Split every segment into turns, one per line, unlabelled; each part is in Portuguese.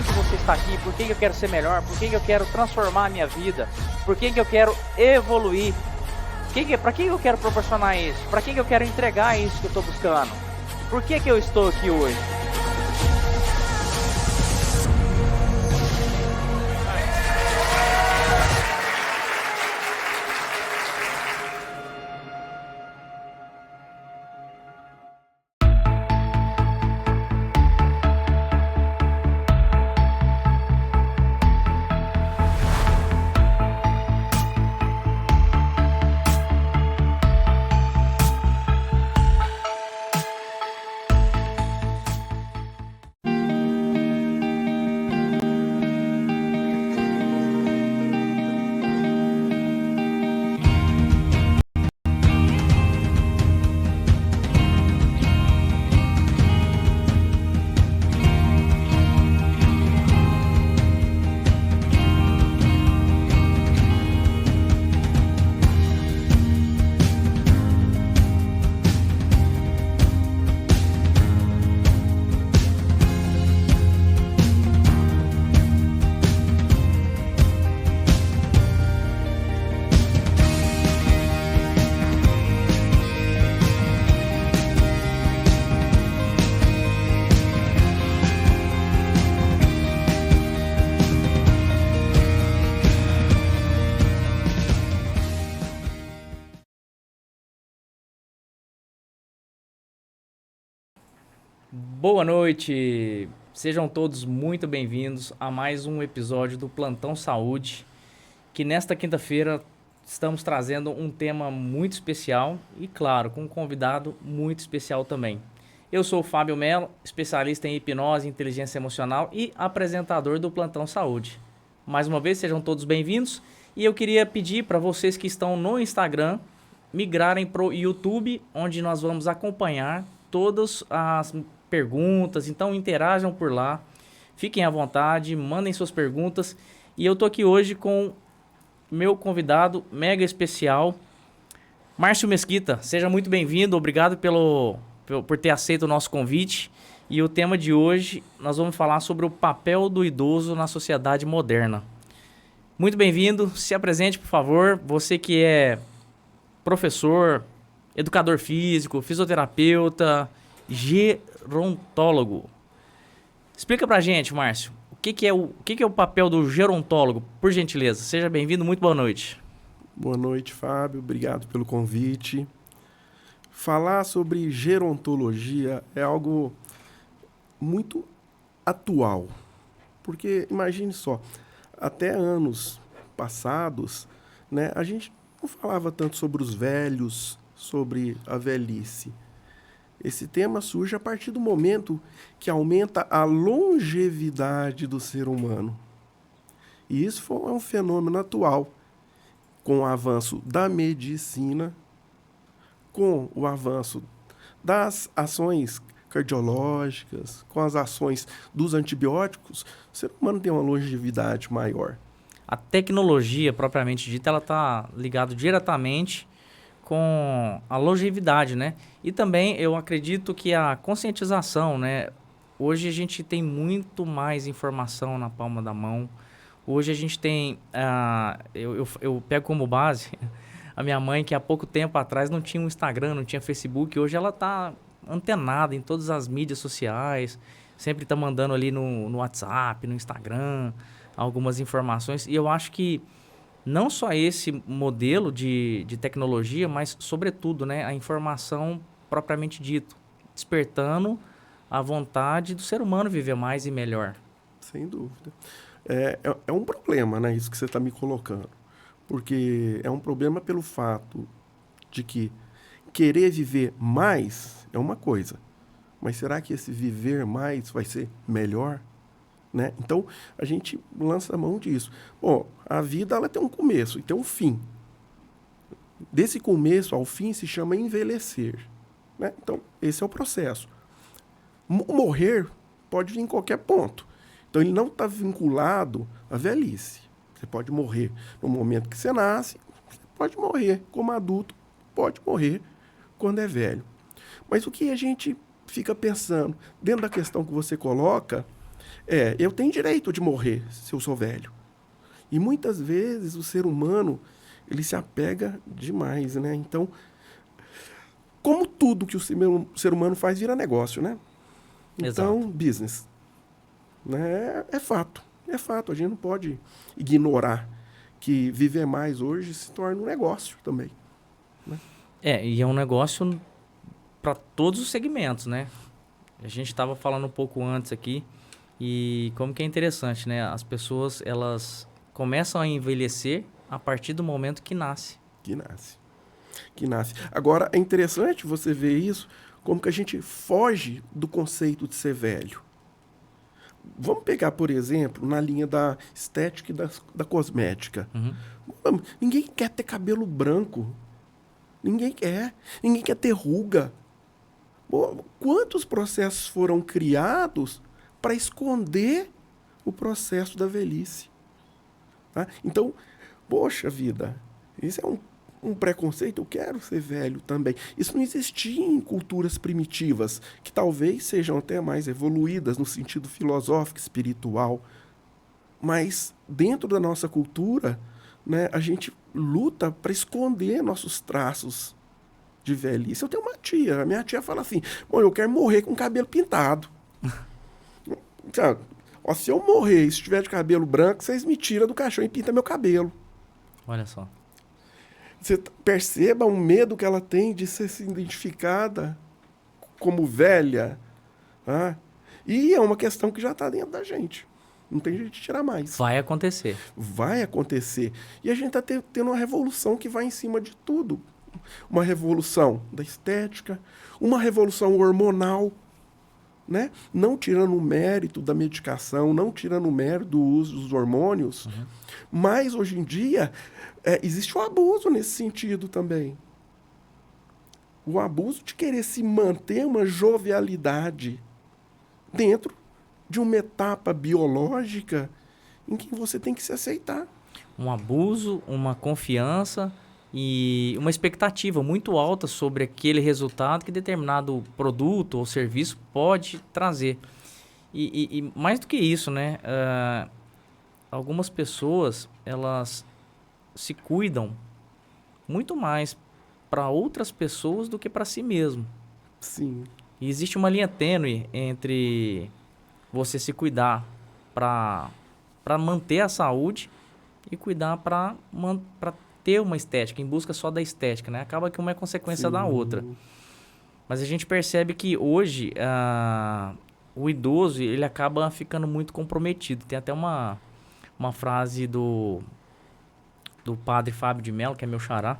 que você está aqui, por que eu quero ser melhor, por que eu quero transformar a minha vida, por que eu quero evoluir, para quem eu quero proporcionar isso, para quem eu quero entregar isso que eu estou buscando, por que eu estou aqui hoje.
Boa noite, sejam todos muito bem-vindos a mais um episódio do Plantão Saúde, que nesta quinta-feira estamos trazendo um tema muito especial e, claro, com um convidado muito especial também. Eu sou o Fábio Mello, especialista em hipnose e inteligência emocional e apresentador do Plantão Saúde. Mais uma vez, sejam todos bem-vindos e eu queria pedir para vocês que estão no Instagram migrarem para o YouTube, onde nós vamos acompanhar todas as perguntas, então interajam por lá, fiquem à vontade, mandem suas perguntas. E eu tô aqui hoje com meu convidado mega especial, Márcio Mesquita. Seja muito bem-vindo, obrigado por ter aceito o nosso convite. E o tema de hoje, nós vamos falar sobre o papel do idoso na sociedade moderna. Muito bem-vindo, se apresente, por favor, você que é professor, educador físico, fisioterapeuta, gerontólogo. Explica pra gente, Márcio, o que é o papel do gerontólogo, por gentileza. Seja bem-vindo, muito boa noite.
Boa noite, Fábio, obrigado pelo convite. Falar sobre gerontologia é algo muito atual, porque imagine só, até anos passados, né, a gente não falava tanto sobre os velhos, sobre a velhice. Esse tema surge a partir do momento que aumenta a longevidade do ser humano. E isso é um fenômeno atual, com o avanço da medicina, com o avanço das ações cardiológicas, com as ações dos antibióticos, o ser humano tem uma longevidade maior.
A tecnologia, propriamente dita, ela está ligada diretamente com a longevidade, né? E também eu acredito que a conscientização, né? Hoje a gente tem muito mais informação na palma da mão. Hoje a gente tem... eu pego como base a minha mãe, que há pouco tempo atrás não tinha um Instagram, não tinha Facebook. Hoje ela está antenada em todas as mídias sociais. Sempre está mandando ali no WhatsApp, no Instagram, algumas informações. E eu acho que não só esse modelo de tecnologia, mas, sobretudo, né, a informação propriamente dito, despertando a vontade do ser humano viver mais e melhor.
Sem dúvida. É um problema, né, isso que você está me colocando. Porque é um problema pelo fato de que querer viver mais é uma coisa. Mas será que esse viver mais vai ser melhor? Né? Então, a gente lança a mão disso. Bom, a vida ela tem um começo e tem um fim. Desse começo ao fim se chama envelhecer. Né? Então, esse é o processo. Morrer pode vir em qualquer ponto. Então, ele não está vinculado à velhice. Você pode morrer no momento que você nasce, você pode morrer como adulto, pode morrer quando é velho. Mas o que a gente fica pensando, dentro da questão que você coloca, Eu tenho direito de morrer se eu sou velho. E muitas vezes o ser humano, ele se apega demais, né? Então, como tudo que o ser humano faz vira negócio, né? Então,
Exato.
business. Né? É fato. É fato. A gente não pode ignorar que viver mais hoje se torna um negócio também. Né?
E é um negócio para todos os segmentos, né? A gente estava falando um pouco antes aqui e como que é interessante, né? As pessoas, elas começam a envelhecer a partir do momento que nasce.
Que nasce. Que nasce. Agora, é interessante você ver isso, como que a gente foge do conceito de ser velho. Vamos pegar, por exemplo, na linha da estética e da cosmética.
Uhum.
Ninguém quer ter cabelo branco. Ninguém quer. Ninguém quer ter ruga. Quantos processos foram criados para esconder o processo da velhice? Tá? Então, poxa vida, isso é um preconceito. Eu quero ser velho também. Isso não existia em culturas primitivas, que talvez sejam até mais evoluídas no sentido filosófico, espiritual. Mas dentro da nossa cultura, né, a gente luta para esconder nossos traços de velhice. Eu tenho uma tia, a minha tia fala assim: bom, eu quero morrer com o cabelo pintado. Ó, se eu morrer e estiver de cabelo branco, vocês me tiram do caixão e pintam meu cabelo.
Olha só.
Você perceba o medo que ela tem de ser identificada como velha. Tá? E é uma questão que já está dentro da gente. Não tem jeito de tirar mais.
Vai acontecer.
Vai acontecer. E a gente está tendo uma revolução que vai em cima de tudo. Uma revolução da estética, uma revolução hormonal, né? Não tirando o mérito da medicação, não tirando o mérito do uso dos hormônios, mas hoje em dia existe o abuso nesse sentido também. O abuso de querer se manter uma jovialidade dentro de uma etapa biológica em que você tem que se aceitar.
Um abuso, uma confiança e uma expectativa muito alta sobre aquele resultado que determinado produto ou serviço pode trazer. E mais do que isso, né? Algumas pessoas, elas se cuidam muito mais para outras pessoas do que para si mesmo.
Sim.
E existe uma linha tênue entre você se cuidar para manter a saúde e cuidar para ter uma estética, em busca só da estética, né? Acaba que uma é consequência da outra. Mas a gente percebe que hoje o idoso, ele acaba ficando muito comprometido. Tem até uma frase do padre Fábio de Mello, que é meu xará.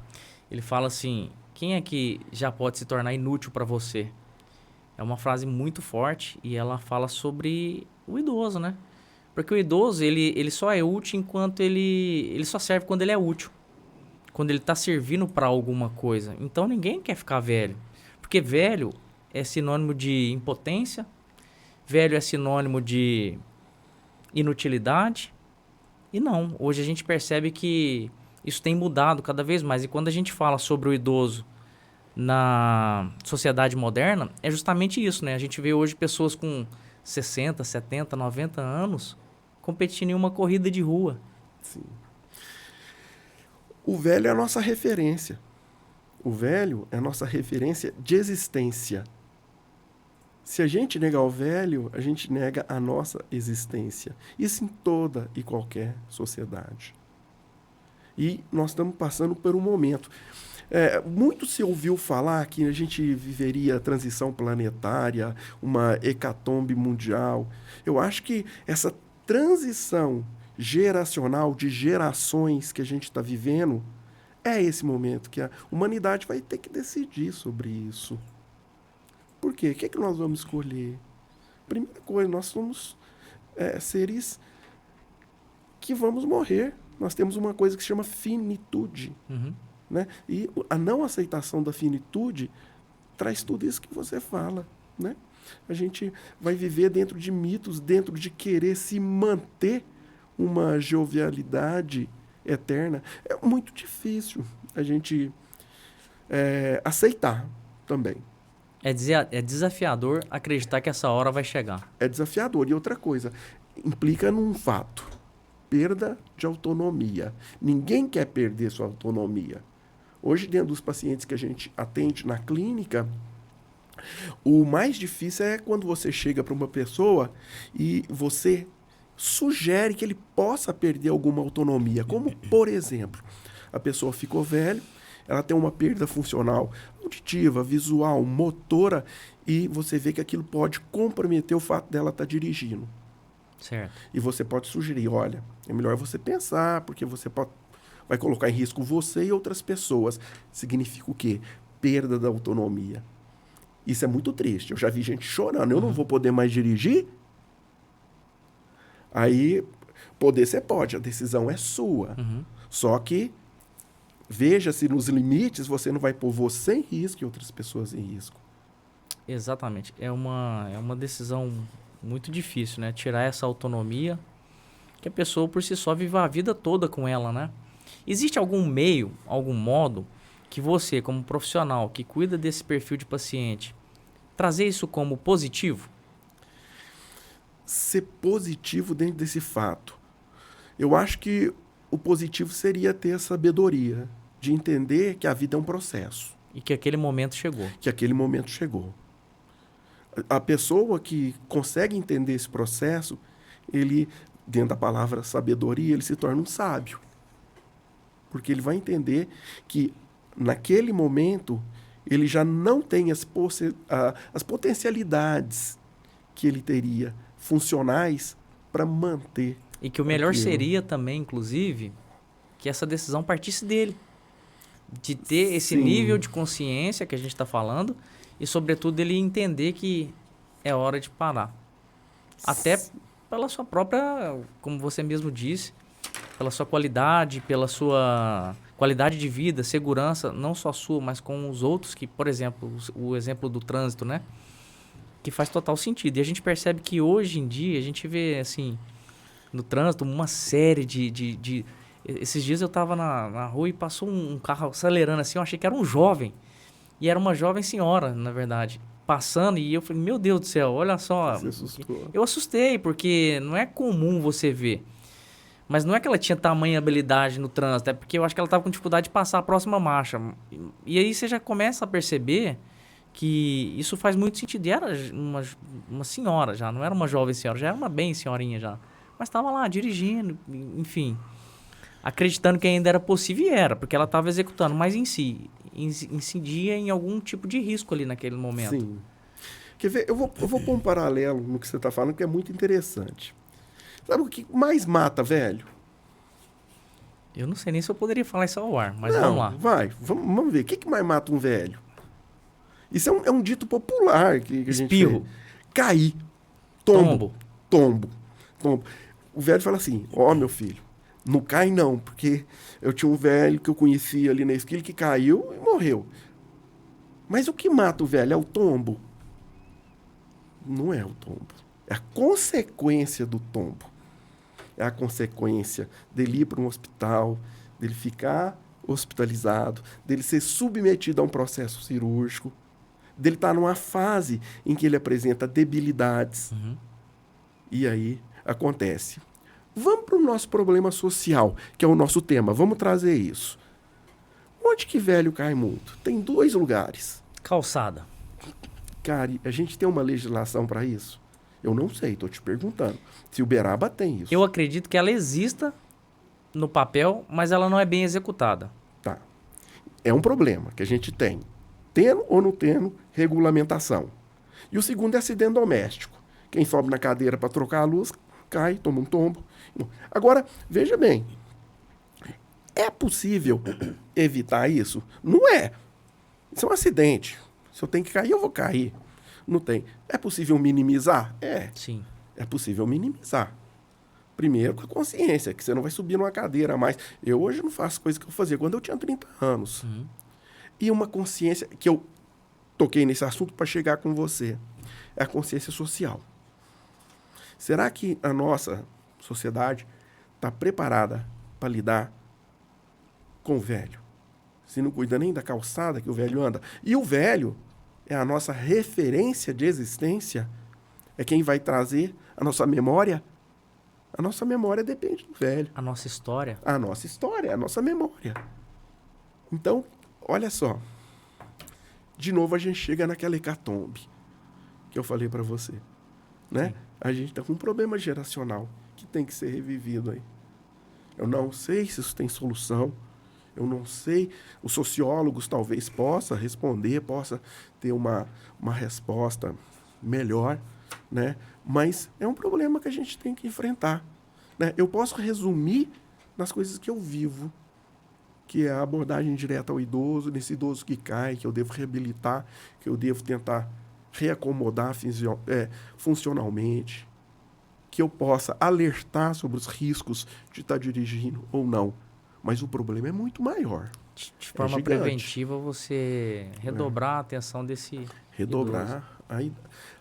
Ele fala assim: quem é que já pode se tornar inútil para você? É uma frase muito forte e ela fala sobre o idoso, né? Porque o idoso, ele só é útil enquanto ele só serve quando ele é útil. Quando ele está servindo para alguma coisa. Então ninguém quer ficar velho. Porque velho é sinônimo de impotência, velho é sinônimo de inutilidade. E não, hoje a gente percebe que isso tem mudado cada vez mais. E quando a gente fala sobre o idoso na sociedade moderna, é justamente isso, né? A gente vê hoje pessoas com 60, 70, 90 anos competindo em uma corrida de rua.
Sim. O velho é a nossa referência. O velho é a nossa referência de existência. Se a gente negar o velho, a gente nega a nossa existência. Isso em toda e qualquer sociedade. E nós estamos passando por um momento. Muito se ouviu falar que a gente viveria transição planetária, uma hecatombe mundial. Eu acho que essa transição geracional de gerações que a gente está vivendo é esse momento que a humanidade vai ter que decidir sobre isso. Por quê? O que é que nós vamos escolher? Primeira coisa, nós somos seres que vamos morrer. Nós temos uma coisa que se chama finitude. Né? E a não aceitação da finitude traz tudo isso que você fala. Né? A gente vai viver dentro de mitos, dentro de querer se manter uma jovialidade eterna. É muito difícil a gente aceitar também.
É desafiador acreditar que essa hora vai chegar.
É desafiador. E outra coisa, implica num fato. Perda de autonomia. Ninguém quer perder sua autonomia. Hoje, dentro dos pacientes que a gente atende na clínica, o mais difícil é quando você chega para uma pessoa e você sugere que ele possa perder alguma autonomia. Como, por exemplo, a pessoa ficou velha, ela tem uma perda funcional auditiva, visual, motora, e você vê que aquilo pode comprometer o fato dela estar dirigindo.
Certo.
E você pode sugerir, olha, é melhor você pensar, porque vai colocar em risco você e outras pessoas. Significa o quê? Perda da autonomia. Isso é muito triste. Eu já vi gente chorando. Eu não vou poder mais dirigir? Aí, poder você pode. A decisão é sua. Só que, veja se nos limites você não vai pôr você em risco e outras pessoas em risco.
Exatamente. É uma decisão muito difícil, né? Tirar essa autonomia que a pessoa por si só vive a vida toda com ela, né? Existe algum meio, algum modo que você, como profissional que cuida desse perfil de paciente, trazer isso como positivo?
Ser positivo dentro desse fato. Eu acho que o positivo seria ter a sabedoria de entender que a vida é um processo.
E que aquele momento chegou.
Que aquele momento chegou. A pessoa que consegue entender esse processo, ele, dentro da palavra sabedoria, ele se torna um sábio. Porque ele vai entender que, naquele momento, ele já não tem as potencialidades que ele teria funcionais para manter.
E que o melhor
aquilo.
seria também, inclusive, que essa decisão partisse dele. De ter esse
Sim.
nível de consciência que a gente está falando e, sobretudo, ele entender que é hora de parar. Até pela sua própria, como você mesmo disse, pela sua qualidade, pela sua qualidade de vida, segurança, não só sua, mas com os outros, que, por exemplo, o exemplo do trânsito, né? Que faz total sentido. E a gente percebe que hoje em dia, a gente vê, assim, no trânsito, uma série de... Esses dias eu tava na rua e passou um carro acelerando assim, eu achei que era um jovem. E era uma jovem senhora, na verdade, passando, e eu falei, meu Deus do céu, olha só.
Você assustou.
Eu assustei, porque não é comum você ver. Mas não é que ela tinha tamanha habilidade no trânsito, é porque eu acho que ela tava com dificuldade de passar a próxima marcha. E aí você já começa a perceber que isso faz muito sentido. E era uma senhora já, não era uma jovem senhora, já era uma bem senhorinha já. Mas estava lá, dirigindo, enfim, acreditando que ainda era possível, e era, porque ela estava executando, mas incidia em algum tipo de risco ali naquele momento.
Sim. Quer ver? Eu vou pôr um paralelo no que você está falando, que é muito interessante. Sabe o que mais mata, velho?
Eu não sei nem se eu poderia falar isso ao ar, mas
Não,
vamos lá.
Vamos ver. O que mais mata um velho? Isso é um dito popular que a gente
Espirro.
vê. Cair. Tombo. O velho fala assim, ó, meu filho, não cai não, porque eu tinha um velho que eu conhecia ali na esquina que caiu e morreu. Mas o que mata o velho é o tombo? Não é o tombo. É a consequência do tombo. É a consequência dele ir para um hospital, dele ficar hospitalizado, dele ser submetido a um processo cirúrgico, dele estar numa fase em que ele apresenta debilidades. E aí acontece. Vamos para o nosso problema social, que é o nosso tema. Vamos trazer isso. Onde que velho cai muito? Tem 2 lugares.
Calçada.
Cara, a gente tem uma legislação para isso? Eu não sei, estou te perguntando. Se Uberaba tem isso.
Eu acredito que ela exista no papel, mas ela não é bem executada.
Tá. É um problema que a gente tem. Tendo ou não tendo regulamentação. E o segundo é acidente doméstico. Quem sobe na cadeira para trocar a luz, cai, toma um tombo. Agora, veja bem. É possível evitar isso? Não é. Isso é um acidente. Se eu tenho que cair, eu vou cair. Não tem. É possível minimizar? É.
Sim.
É possível minimizar. Primeiro com a consciência, que você não vai subir numa cadeira a mais. Eu hoje não faço coisa que eu fazia quando eu tinha 30 anos. E uma consciência, que eu toquei nesse assunto para chegar com você, é a consciência social. Será que a nossa sociedade está preparada para lidar com o velho? Se não cuida nem da calçada que o velho anda. E o velho, é a nossa referência de existência, é quem vai trazer a nossa memória depende do velho.
A nossa história.
A nossa história, a nossa memória. Então, olha só. De novo a gente chega naquela hecatombe que eu falei para você, né? A gente tá com um problema geracional que tem que ser revivido aí. Eu não sei se isso tem solução. Eu não sei. Os sociólogos talvez possa responder, possa ter uma resposta melhor, né? Mas é um problema que a gente tem que enfrentar, né? Eu posso resumir nas coisas que eu vivo, que é a abordagem direta ao idoso, nesse idoso que cai, que eu devo reabilitar, que eu devo tentar reacomodar funcionalmente, que eu possa alertar sobre os riscos de estar dirigindo ou não. Mas o problema é muito maior.
De forma preventiva, você redobrar a atenção desse idoso.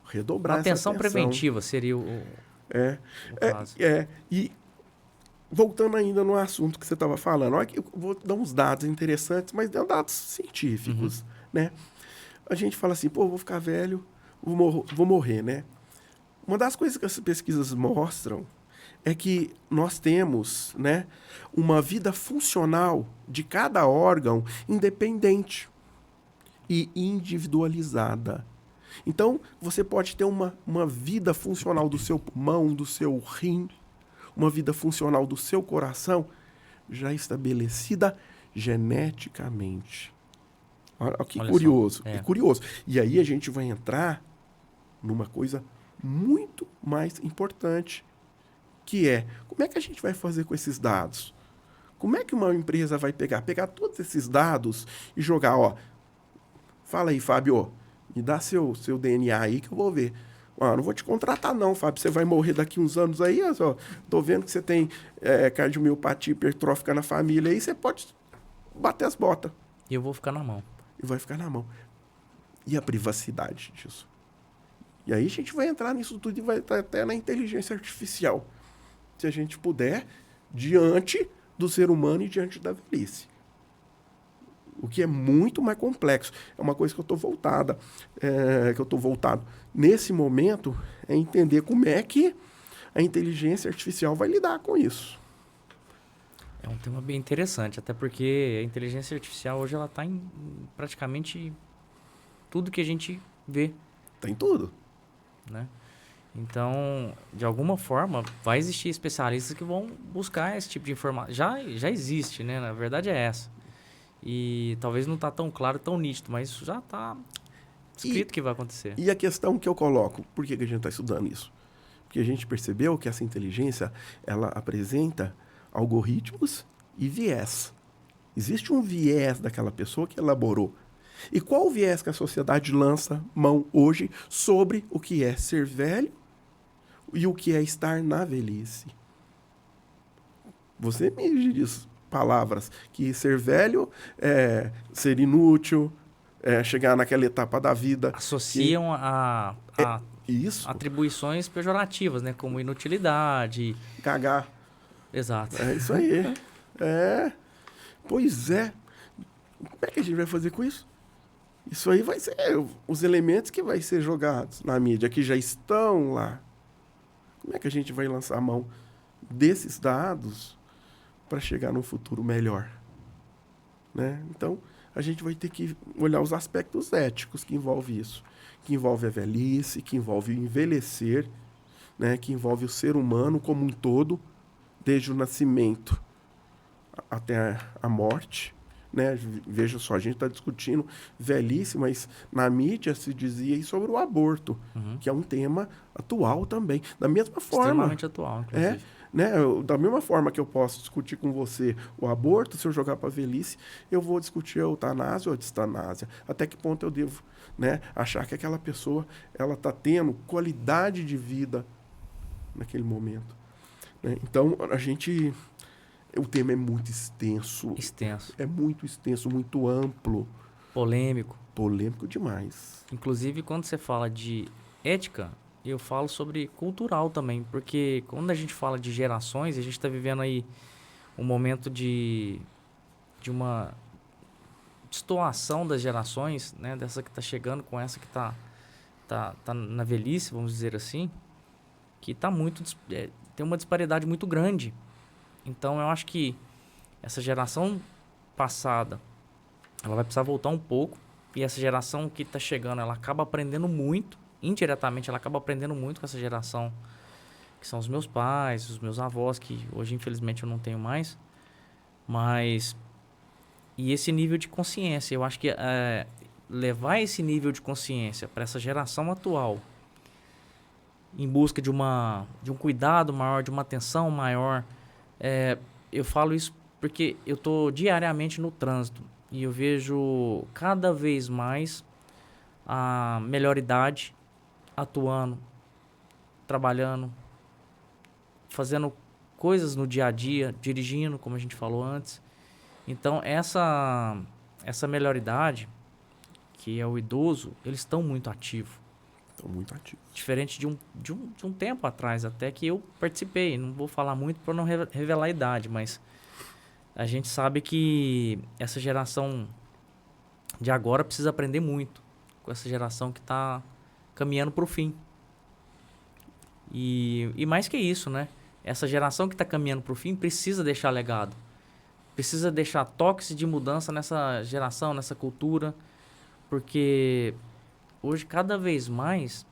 Redobrar
a atenção preventiva seria o caso.
E voltando ainda no assunto que você estava falando, olha que eu vou dar uns dados interessantes, mas dados científicos, né? A gente fala assim, pô, vou ficar velho, vou morrer, né? Uma das coisas que as pesquisas mostram é que nós temos, né, uma vida funcional de cada órgão independente e individualizada. Então, você pode ter uma vida funcional do seu pulmão, do seu rim, uma vida funcional do seu coração, já estabelecida geneticamente. Olha que curioso, que curioso. E aí a gente vai entrar numa coisa muito mais importante, que é, como é que a gente vai fazer com esses dados? Como é que uma empresa vai pegar todos esses dados e jogar, ó, fala aí, Fábio, me dá seu DNA aí que eu vou ver. Não vou te contratar não, Fábio, você vai morrer daqui uns anos aí, ó, tô vendo que você tem cardiomiopatia hipertrófica na família aí, você pode bater as botas.
E eu vou ficar na mão.
E vai ficar na mão. E a privacidade disso? E aí a gente vai entrar nisso tudo e vai estar até na inteligência artificial. Se a gente puder, diante do ser humano e diante da velhice. O que é muito mais complexo. É uma coisa que eu estou voltado. Nesse momento, é entender como é que a inteligência artificial vai lidar com isso.
É um tema bem interessante, até porque a inteligência artificial hoje ela está em praticamente tudo que a gente vê.
Tem tudo.
Né? Então, de alguma forma, vai existir especialistas que vão buscar esse tipo de informação. Já existe, né? Na verdade é essa. E talvez não está tão claro, tão nítido, mas isso já está escrito que vai acontecer.
E a questão que eu coloco, por que a gente está estudando isso? Porque a gente percebeu que essa inteligência, ela apresenta algoritmos e viés. Existe um viés daquela pessoa que elaborou. E qual o viés que a sociedade lança mão hoje sobre o que é ser velho e o que é estar na velhice? Você me diz palavras que ser velho é ser inútil, é chegar naquela etapa da vida.
Associam a
isso.
Atribuições pejorativas, né? Como inutilidade.
Cagar.
Exato.
É isso aí. Pois é. Como é que a gente vai fazer com isso? Isso aí vai ser os elementos que vai ser jogados na mídia, que já estão lá. Como é que a gente vai lançar a mão desses dados para chegar num futuro melhor? Né? Então, a gente vai ter que olhar os aspectos éticos que envolvem isso. Que envolve a velhice, que envolve o envelhecer, né? Que envolve o ser humano como um todo, desde o nascimento até a morte. Né? Veja só, a gente está discutindo velhice, mas na mídia se dizia aí sobre o aborto, que é um tema atual também. Da mesma forma...
Extremamente atual, inclusive.
Né? Da mesma forma que eu posso discutir com você o aborto, se eu jogar para a velhice, eu vou discutir a eutanásia ou a distanásia. Até que ponto eu devo, né, achar que aquela pessoa ela está tendo qualidade de vida naquele momento. Né? Então, o tema é muito extenso. É muito extenso, muito amplo.
Polêmico.
Polêmico demais.
Inclusive, quando você fala de ética, eu falo sobre cultural também. Porque quando a gente fala de gerações, a gente está vivendo aí um momento de destoação das gerações, né? Dessa que está chegando com essa que tá na velhice, vamos dizer assim, que tá tem uma disparidade muito grande. Então, eu acho que essa geração passada, ela vai precisar voltar um pouco, e essa geração que está chegando, ela acaba aprendendo muito, indiretamente, ela acaba aprendendo muito com essa geração, que são os meus pais, os meus avós, que hoje, infelizmente, eu não tenho mais, mas... E esse nível de consciência, eu acho que levar esse nível de consciência para essa geração atual, em busca de um cuidado maior, de uma atenção maior, eu falo isso porque eu estou diariamente no trânsito e eu vejo cada vez mais a melhor idade atuando, trabalhando, fazendo coisas no dia a dia, dirigindo, como a gente falou antes. Então, essa melhor idade, que é o idoso, eles estão muito ativos.
Estão muito ativos.
Diferente de um tempo atrás, até que eu participei. Não vou falar muito para não revelar a idade, mas a gente sabe que essa geração de agora precisa aprender muito com essa geração que está caminhando para o fim. E mais que isso, né? Essa geração que está caminhando para o fim precisa deixar legado. Precisa deixar toques de mudança nessa geração, nessa cultura, porque hoje, cada vez mais,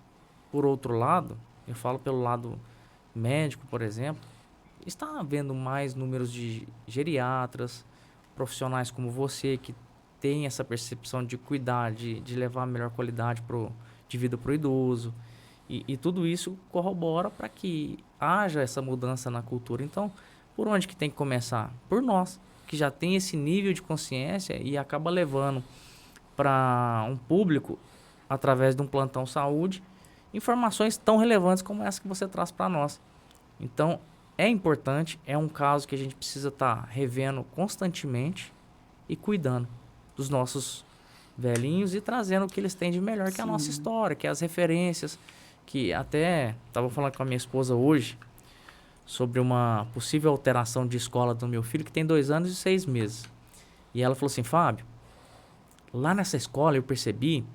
por outro lado, eu falo pelo lado médico, por exemplo, está havendo mais números de geriatras, profissionais como você, que tem essa percepção de cuidar, de levar a melhor qualidade de vida para o idoso. E tudo isso corrobora para que haja essa mudança na cultura. Então, por onde que tem que começar? Por nós, que já tem esse nível de consciência e acaba levando para um público, através de um plantão saúde, informações tão relevantes como essa que você traz para nós. Então, é importante, é um caso que a gente precisa estar revendo constantemente e cuidando dos nossos velhinhos e trazendo o que eles têm de melhor, que é a nossa história, que é as referências, que até estava falando com a minha esposa hoje sobre uma possível alteração de escola do meu filho, que tem 2 anos e 6 meses. E ela falou assim: Fábio, lá nessa escola eu percebi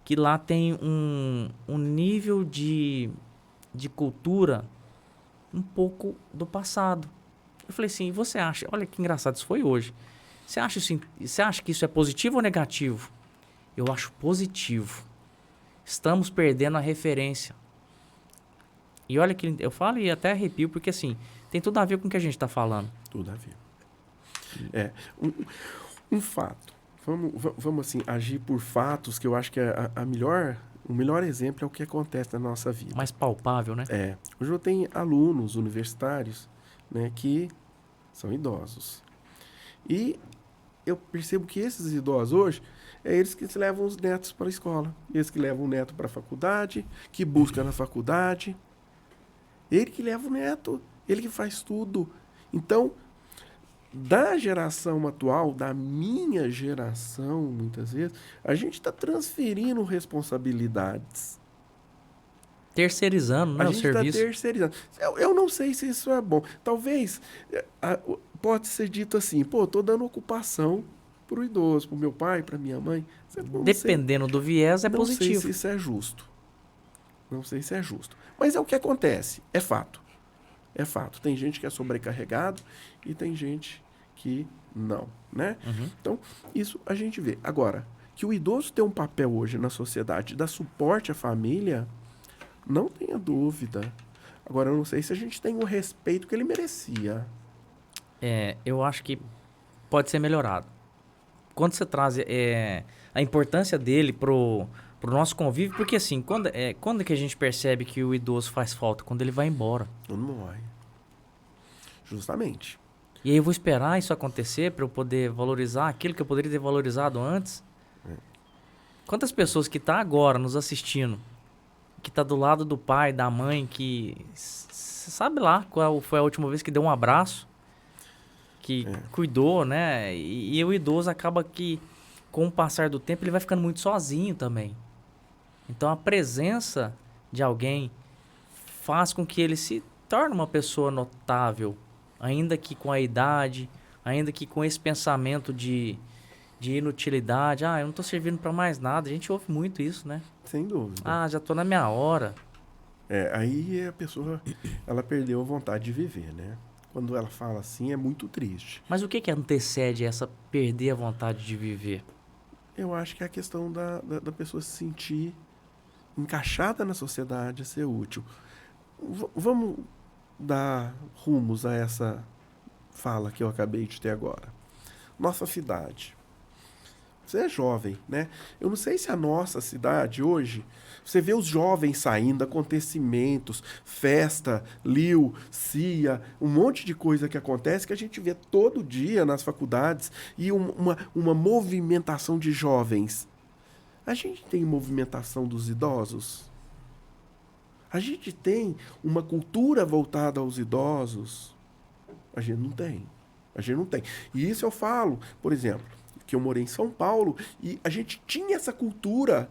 que lá tem um nível de cultura um pouco do passado. Eu falei assim: e você acha? Olha que engraçado, isso foi hoje. Você acha que isso é positivo ou negativo? Eu acho positivo. Estamos perdendo a referência. E olha que eu falo e até arrepio, porque assim, tem tudo a ver com o que a gente está falando.
Tudo a ver. Um fato. Vamos assim, agir por fatos, que eu acho que o melhor exemplo é o que acontece na nossa vida.
Mais palpável, né?
Hoje eu tenho alunos universitários, né, que são idosos. E eu percebo que esses idosos hoje, eles que levam os netos para a escola. Eles que levam o neto para a faculdade, que busca na faculdade. Ele que leva o neto, ele que faz tudo. Então, da geração atual, da minha geração, muitas vezes, a gente está transferindo responsabilidades.
Terceirizando, né, o serviço.
A gente está terceirizando. Eu não sei se isso é bom. Talvez, pode ser dito assim, estou dando ocupação para o idoso, para o meu pai, para minha mãe.
Dependendo do viés, é positivo.
Não sei se isso é justo. Não sei se é justo. Mas é o que acontece. É fato. É fato. Tem gente que é sobrecarregado e tem gente que não, né?
Uhum.
Então, isso a gente vê. Agora, que o idoso tem um papel hoje na sociedade, dar suporte à família, não tenha dúvida. Agora, eu não sei se a gente tem o respeito que ele merecia.
Eu acho que pode ser melhorado. Quando você traz a importância dele pro nosso convívio, porque assim, quando que a gente percebe que o idoso faz falta? Quando ele vai embora.
Quando morre. Justamente.
E aí eu vou esperar isso acontecer para eu poder valorizar aquilo que eu poderia ter valorizado antes? Quantas pessoas que estão agora nos assistindo, que tá do lado do pai, da mãe, que sabe lá qual foi a última vez que deu um abraço, que cuidou, né? E o idoso acaba que, com o passar do tempo, ele vai ficando muito sozinho também. Então, a presença de alguém faz com que ele se torne uma pessoa notável, ainda que com a idade, ainda que com esse pensamento de de inutilidade. Ah, eu não tô servindo para mais nada. A gente ouve muito isso, né?
Sem dúvida.
Ah, já tô na minha hora.
Aí a pessoa, ela perdeu a vontade de viver, né? Quando ela fala assim, é muito triste.
Mas o que que antecede essa perder a vontade de viver?
Eu acho que é a questão da pessoa se sentir encaixada na sociedade, ser útil. Vamos dar rumos a essa fala que eu acabei de ter agora. Nossa cidade. Você é jovem, né? Eu não sei se a nossa cidade hoje, você vê os jovens saindo, acontecimentos, festa, Liu, CIA, um monte de coisa que acontece que a gente vê todo dia nas faculdades e uma movimentação de jovens. A gente tem movimentação dos idosos? A gente tem uma cultura voltada aos idosos? A gente não tem. A gente não tem. E isso eu falo, por exemplo, que eu morei em São Paulo e a gente tinha essa cultura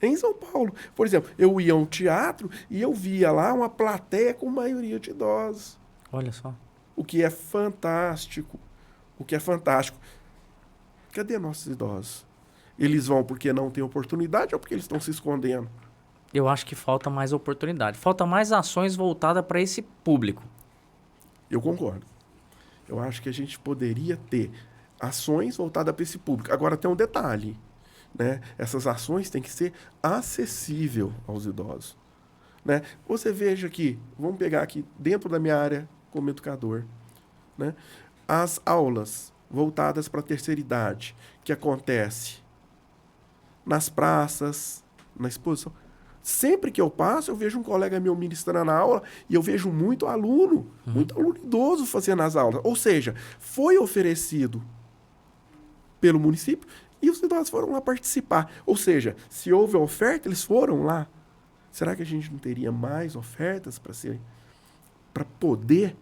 em São Paulo. Por exemplo, eu ia a um teatro e eu via lá uma plateia com maioria de idosos.
Olha só.
O que é fantástico. O que é fantástico. Cadê nossos idosos? Eles vão porque não têm oportunidade ou porque eles estão se escondendo?
Eu acho que falta mais oportunidade. Falta mais ações voltadas para esse público.
Eu concordo. Eu acho que a gente poderia ter ações voltadas para esse público. Agora tem um detalhe, né? Essas ações têm que ser acessível aos idosos, né? Você veja aqui, vamos pegar aqui dentro da minha área como educador, né? As aulas voltadas para a terceira idade que acontece nas praças, na exposição. Sempre que eu passo, eu vejo um colega meu ministrando a aula e eu vejo muito aluno idoso fazendo as aulas. Ou seja, foi oferecido pelo município e os idosos foram lá participar. Ou seja, se houve oferta, eles foram lá. Será que a gente não teria mais ofertas para poder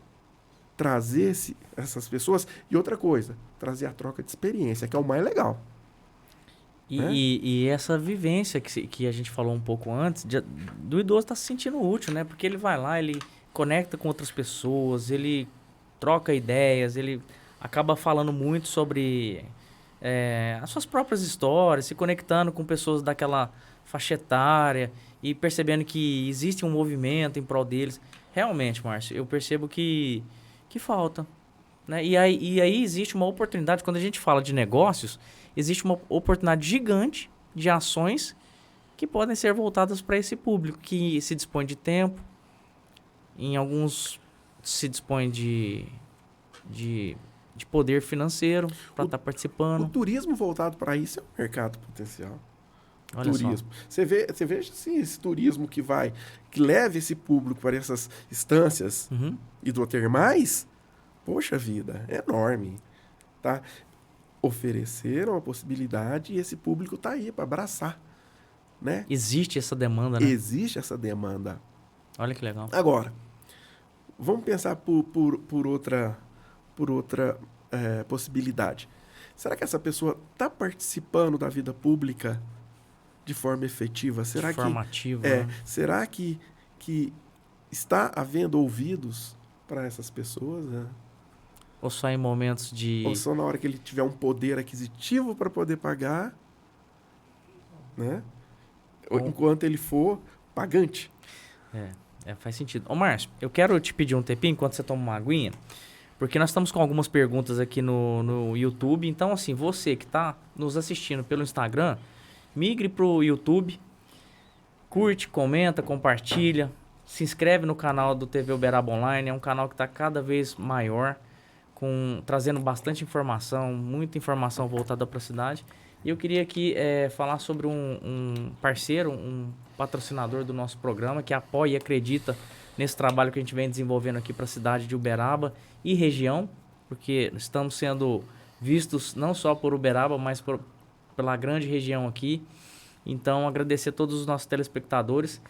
trazer essas pessoas? E outra coisa, trazer a troca de experiência, que é o mais legal.
E essa vivência que a gente falou um pouco antes, do idoso estar se sentindo útil, né? Porque ele vai lá, ele conecta com outras pessoas, ele troca ideias, ele acaba falando muito sobre as suas próprias histórias, se conectando com pessoas daquela faixa etária e percebendo que existe um movimento em prol deles. Realmente, Márcio, eu percebo que falta, né? E aí existe uma oportunidade, quando a gente fala de negócios, existe uma oportunidade gigante de ações que podem ser voltadas para esse público, que se dispõe de tempo, em alguns se dispõe de poder financeiro para estar participando.
O turismo voltado para isso é um mercado potencial.
Olha
Turismo. Você vê assim, esse turismo que leva esse público para essas instâncias hidrotermais, poxa vida, é enorme. Tá? Ofereceram a possibilidade e esse público está aí para abraçar. Né?
Existe essa demanda, né?
Existe essa demanda.
Olha que legal.
Agora, vamos pensar por outra possibilidade. Será que essa pessoa está participando da vida pública de forma efetiva? Será
Formativa.
Né?
Né?
Será que está havendo ouvidos para essas pessoas? Né?
Ou só em momentos de...
Ou só na hora que ele tiver um poder aquisitivo para poder pagar, né? Ou enquanto ele for pagante.
Faz sentido. Ô, Márcio, eu quero te pedir um tempinho enquanto você toma uma aguinha, porque nós estamos com algumas perguntas aqui no YouTube. Então, assim, você que está nos assistindo pelo Instagram, migre para o YouTube, curte, comenta, compartilha, se inscreve no canal do TV Uberaba Online. É um canal que está cada vez maior, trazendo bastante informação, muita informação voltada para a cidade. E eu queria aqui falar sobre um parceiro, um patrocinador do nosso programa, que apoia e acredita nesse trabalho que a gente vem desenvolvendo aqui para a cidade de Uberaba e região, porque estamos sendo vistos não só por Uberaba, mas pela grande região aqui. Então, agradecer a todos os nossos telespectadores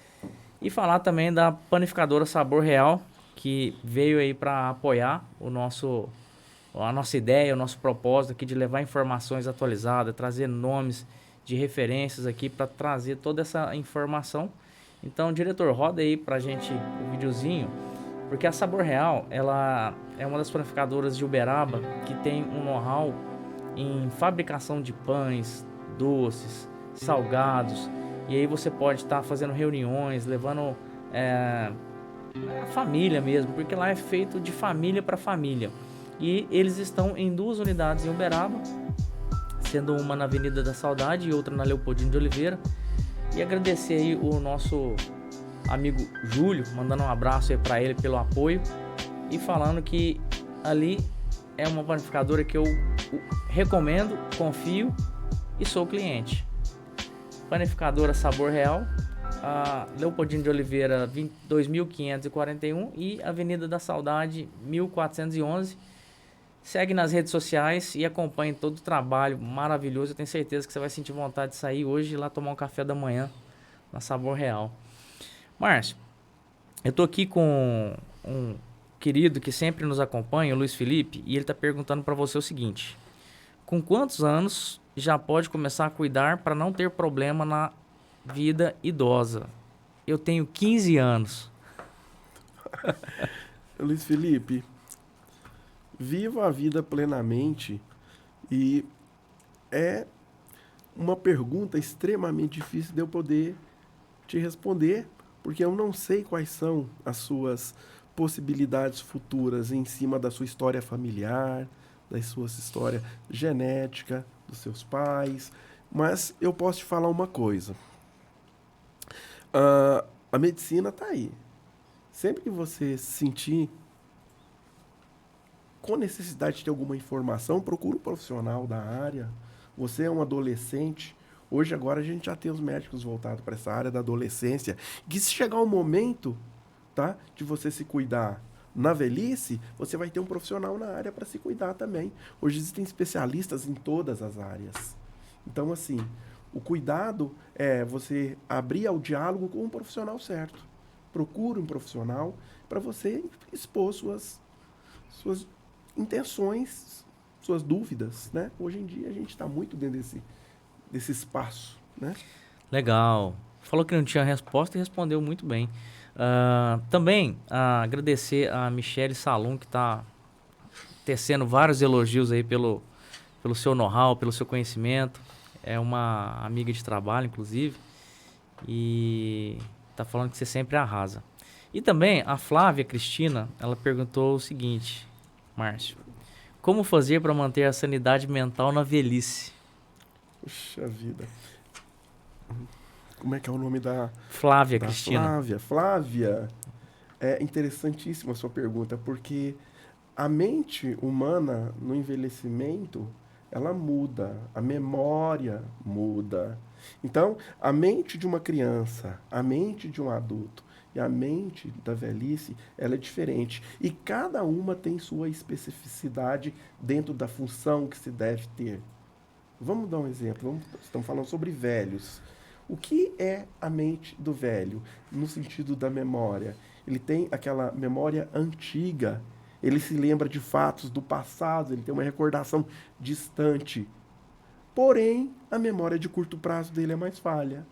e falar também da panificadora Sabor Real, que veio aí para apoiar a nossa ideia, o nosso propósito aqui de levar informações atualizadas, trazer nomes de referências aqui para trazer toda essa informação. Então, diretor, roda aí pra gente o videozinho, porque a Sabor Real, ela é uma das panificadoras de Uberaba que tem um know-how em fabricação de pães, doces, salgados. E aí você pode estar fazendo reuniões, levando a família mesmo, porque lá é feito de família para família. E eles estão em 2 unidades em Uberaba, sendo uma na Avenida da Saudade e outra na Leopoldino de Oliveira. E agradecer aí o nosso amigo Júlio, mandando um abraço aí para ele pelo apoio e falando que ali é uma panificadora que eu recomendo, confio e sou cliente. Panificadora Sabor Real, a Leopoldino de Oliveira 2541 e Avenida da Saudade 1411. Segue nas redes sociais e acompanhe todo o trabalho maravilhoso. Eu tenho certeza que você vai sentir vontade de sair hoje e ir lá tomar um café da manhã na Sabor Real. Márcio, eu tô aqui com um querido que sempre nos acompanha, o Luiz Felipe, e ele está perguntando para você o seguinte: com quantos anos já pode começar a cuidar para não ter problema na vida idosa? Eu tenho 15 anos.
Luiz Felipe, viva a vida plenamente, e é uma pergunta extremamente difícil de eu poder te responder, porque eu não sei quais são as suas possibilidades futuras em cima da sua história familiar, da sua história genética, dos seus pais, mas eu posso te falar uma coisa. A medicina está aí. Sempre que você se sentir com necessidade de ter alguma informação, procura um profissional da área. Você é um adolescente. Hoje, agora, a gente já tem os médicos voltados para essa área da adolescência. Que se chegar o momento, tá, de você se cuidar na velhice, você vai ter um profissional na área para se cuidar também. Hoje existem especialistas em todas as áreas. Então, assim, o cuidado é você abrir ao diálogo com um profissional certo. Procure um profissional para você expor suas intenções, suas dúvidas, né? Hoje em dia a gente está muito dentro desse espaço, né?
Legal. Falou que não tinha resposta e respondeu muito bem. Também agradecer a Michele Salum, que está tecendo vários elogios aí pelo seu know-how, pelo seu conhecimento. É uma amiga de trabalho, inclusive, e está falando que você sempre arrasa. E também a Flávia Cristina, ela perguntou o seguinte: Márcio, como fazer para manter a sanidade mental na velhice?
Puxa vida. Como é que é o nome da...
Flávia Cristina.
Flávia, é interessantíssima a sua pergunta, porque a mente humana no envelhecimento, ela muda, a memória muda. Então, a mente de uma criança, a mente de um adulto e a mente da velhice, ela é diferente. E cada uma tem sua especificidade dentro da função que se deve ter. Vamos dar um exemplo. Estamos falando sobre velhos. O que é a mente do velho? No sentido da memória. Ele tem aquela memória antiga. Ele se lembra de fatos do passado. Ele tem uma recordação distante. Porém, a memória de curto prazo dele é mais falha.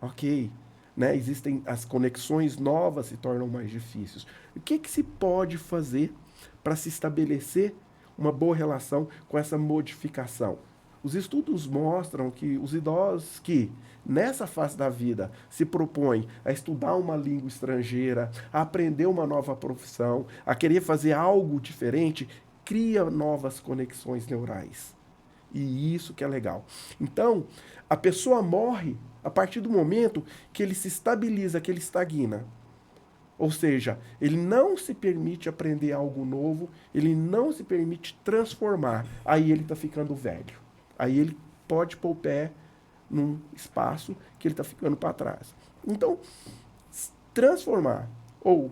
Ok? Né? Existem as conexões novas se tornam mais difíceis. O que se pode fazer para se estabelecer uma boa relação com essa modificação? Os estudos mostram que os idosos que, nessa fase da vida, se propõem a estudar uma língua estrangeira, a aprender uma nova profissão, a querer fazer algo diferente, cria novas conexões neurais. E isso que é legal. Então, a pessoa morre a partir do momento que ele se estabiliza, que ele estagna. Ou seja, ele não se permite aprender algo novo, ele não se permite transformar. Aí ele está ficando velho. Aí ele pode pôr o pé num espaço que ele está ficando para trás. Então, transformar ou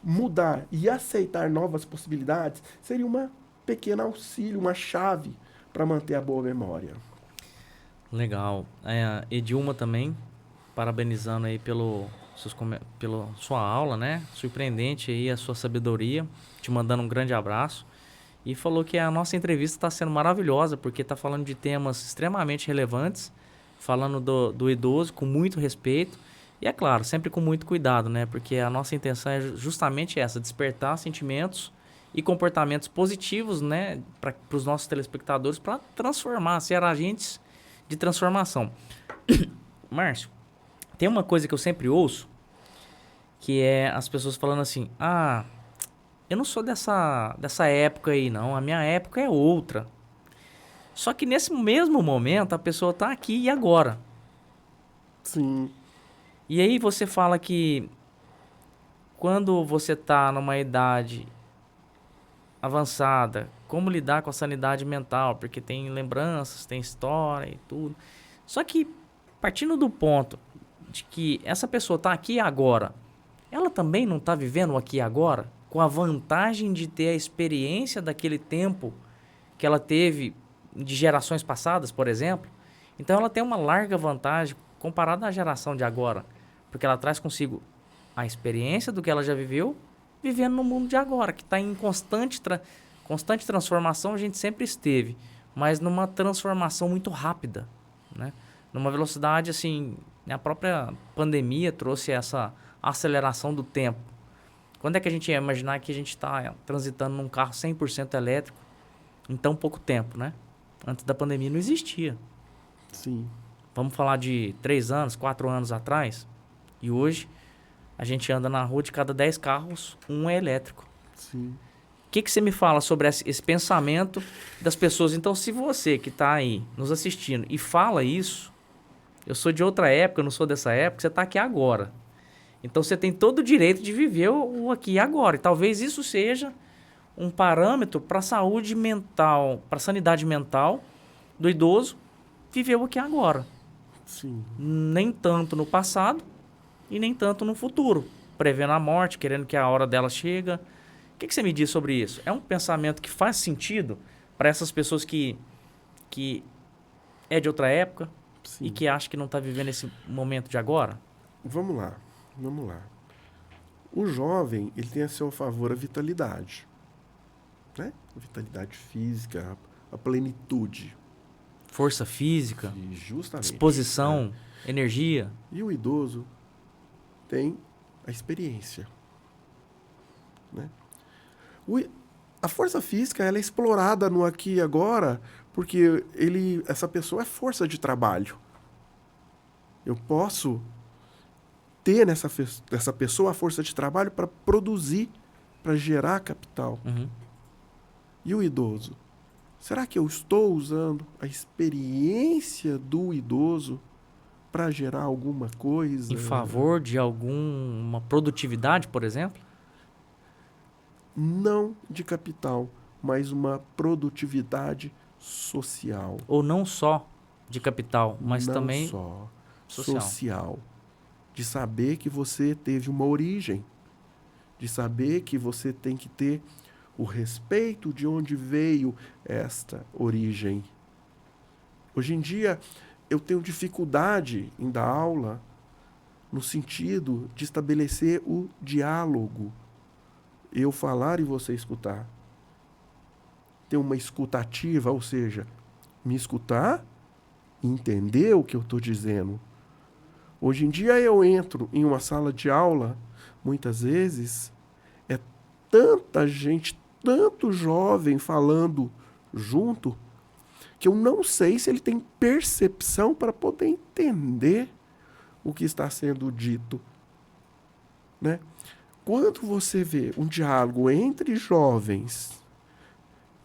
mudar e aceitar novas possibilidades seria uma pequena auxílio, uma chave para manter a boa memória.
Legal. Edilma também, parabenizando aí pela sua aula, né? Surpreendente aí a sua sabedoria, te mandando um grande abraço. E falou que a nossa entrevista está sendo maravilhosa, porque está falando de temas extremamente relevantes, falando do idoso com muito respeito. E é claro, sempre com muito cuidado, né? Porque a nossa intenção é justamente essa, despertar sentimentos e comportamentos positivos, né, para os nossos telespectadores, para transformar, ser agentes de transformação. Márcio, tem uma coisa que eu sempre ouço, que é as pessoas falando assim, eu não sou dessa época aí, não, a minha época é outra. Só que nesse mesmo momento, a pessoa está aqui e agora.
Sim.
E aí você fala que quando você está numa idade avançada, como lidar com a sanidade mental, porque tem lembranças, tem história e tudo. Só que partindo do ponto de que essa pessoa está aqui e agora, ela também não está vivendo o aqui e agora, com a vantagem de ter a experiência daquele tempo que ela teve de gerações passadas, por exemplo. Então ela tem uma larga vantagem comparada à geração de agora, porque ela traz consigo a experiência do que ela já viveu, vivendo no mundo de agora, que está em constante transformação. A gente sempre esteve, mas numa transformação muito rápida, né? Numa velocidade assim, a própria pandemia trouxe essa aceleração do tempo. Quando é que a gente ia imaginar que a gente está transitando num carro 100% elétrico em tão pouco tempo, né? Antes da pandemia não existia.
Sim.
Vamos falar de 3 anos, 4 anos atrás. E hoje a gente anda na rua, de cada 10 carros, um é elétrico.
Sim.
O que você me fala sobre esse pensamento das pessoas? Então, se você que está aí nos assistindo e fala isso, eu sou de outra época, eu não sou dessa época, você está aqui agora. Então, você tem todo o direito de viver o aqui e agora. E talvez isso seja um parâmetro para a saúde mental, para a sanidade mental do idoso viver o aqui e agora.
Sim.
Nem tanto no passado e nem tanto no futuro, prevendo a morte, querendo que a hora dela chega. O que você me diz sobre isso? É um pensamento que faz sentido para essas pessoas que é de outra época? Sim. E que acham que não está vivendo esse momento de agora?
Vamos lá. O jovem, ele tem a seu favor a vitalidade, né? A vitalidade física, a plenitude.
Força física,
justamente,
disposição, energia.
E o idoso tem a experiência, né? A força física, ela é explorada no aqui e agora, porque essa pessoa é força de trabalho. Eu posso ter nessa pessoa a força de trabalho para produzir, para gerar capital.
Uhum.
E o idoso? Será que eu estou usando a experiência do idoso para gerar alguma coisa?
Em favor de alguma produtividade, por exemplo?
Não de capital, mas uma produtividade social.
Ou não só de capital, mas
não
também
só social. De saber que você teve uma origem. De saber que você tem que ter o respeito de onde veio esta origem. Hoje em dia, eu tenho dificuldade em dar aula no sentido de estabelecer o diálogo. Eu falar e você escutar. Ter uma escutativa, ou seja, me escutar e entender o que eu estou dizendo. Hoje em dia eu entro em uma sala de aula, muitas vezes, é tanta gente, tanto jovem falando junto, que eu não sei se ele tem percepção para poder entender o que está sendo dito, né? Quando você vê um diálogo entre jovens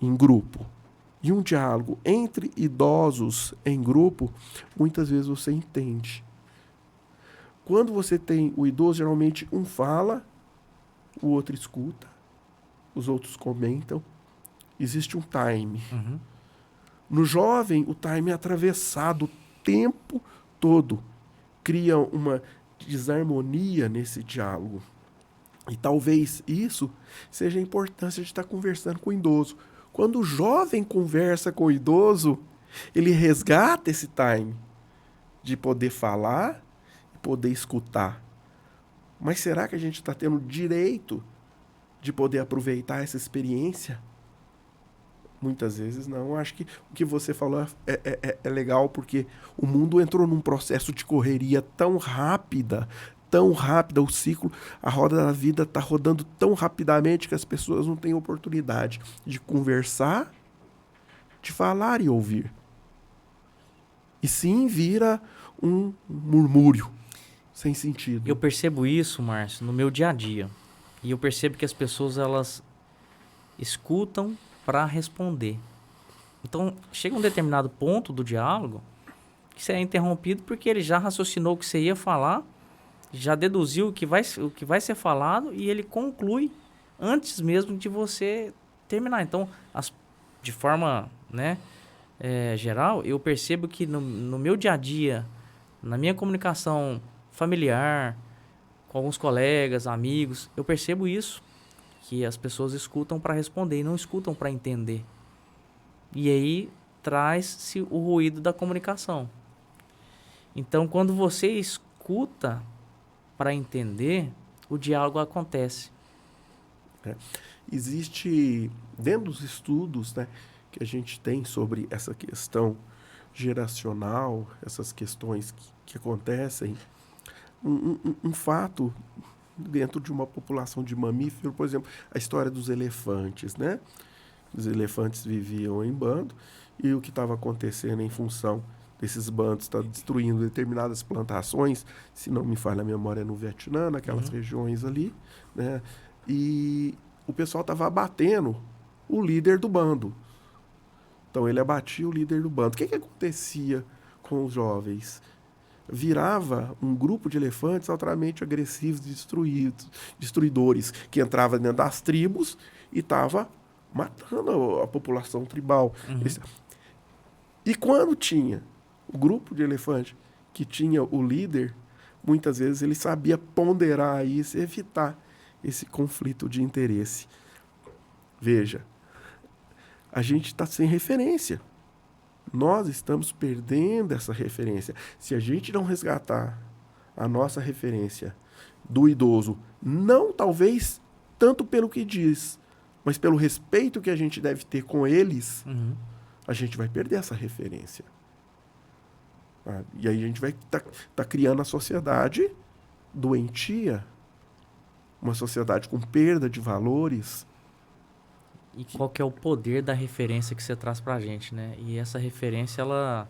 em grupo e um diálogo entre idosos em grupo, muitas vezes você entende. Quando você tem o idoso, geralmente um fala, o outro escuta, os outros comentam. Existe um time.
Uhum.
No jovem, o time é atravessado o tempo todo. Cria uma desarmonia nesse diálogo. E talvez isso seja a importância de estar conversando com o idoso. Quando o jovem conversa com o idoso, ele resgata esse time de poder falar e poder escutar. Mas será que a gente está tendo direito de poder aproveitar essa experiência? Muitas vezes não. Acho que o que você falou é legal, porque o mundo entrou num processo de correria tão rápida, tão rápida, o ciclo, a roda da vida está rodando tão rapidamente que as pessoas não têm oportunidade de conversar, de falar e ouvir. E sim vira um murmúrio sem sentido.
Eu percebo isso, Márcio, no meu dia a dia. E eu percebo que as pessoas, elas escutam para responder. Então, chega um determinado ponto do diálogo que você é interrompido porque ele já raciocinou o que você ia falar, já deduziu o que vai ser falado e ele conclui antes mesmo de você terminar. Então, de forma, né, geral, eu percebo que no meu dia a dia, na minha comunicação familiar, com alguns colegas, amigos, eu percebo isso, que as pessoas escutam para responder e não escutam para entender. E aí traz-se o ruído da comunicação. Então, quando você escuta para entender, o diálogo acontece.
Existe, dentro dos estudos, né, que a gente tem sobre essa questão geracional, essas questões que acontecem, um fato dentro de uma população de mamífero, por exemplo, a história dos elefantes, né? Os elefantes viviam em bando e o que estava acontecendo em função desses bandos está destruindo determinadas plantações, se não me falha a memória, no Vietnã, naquelas regiões ali, né? E o pessoal estava abatendo o líder do bando. Então ele abatia o líder do bando. O que acontecia com os jovens? Virava um grupo de elefantes altamente agressivos, destruidores, que entrava dentro das tribos e estava matando a população tribal. E quando tinha o grupo de elefante que tinha o líder, muitas vezes ele sabia ponderar isso e evitar esse conflito de interesse. Veja, a gente está sem referência. Nós estamos perdendo essa referência. Se a gente não resgatar a nossa referência do idoso, não talvez tanto pelo que diz, mas pelo respeito que a gente deve ter com eles, a gente vai perder essa referência. E aí a gente vai tá criando a sociedade doentia, uma sociedade com perda de valores.
E qual que é o poder da referência que você traz pra gente, né? E essa referência, ela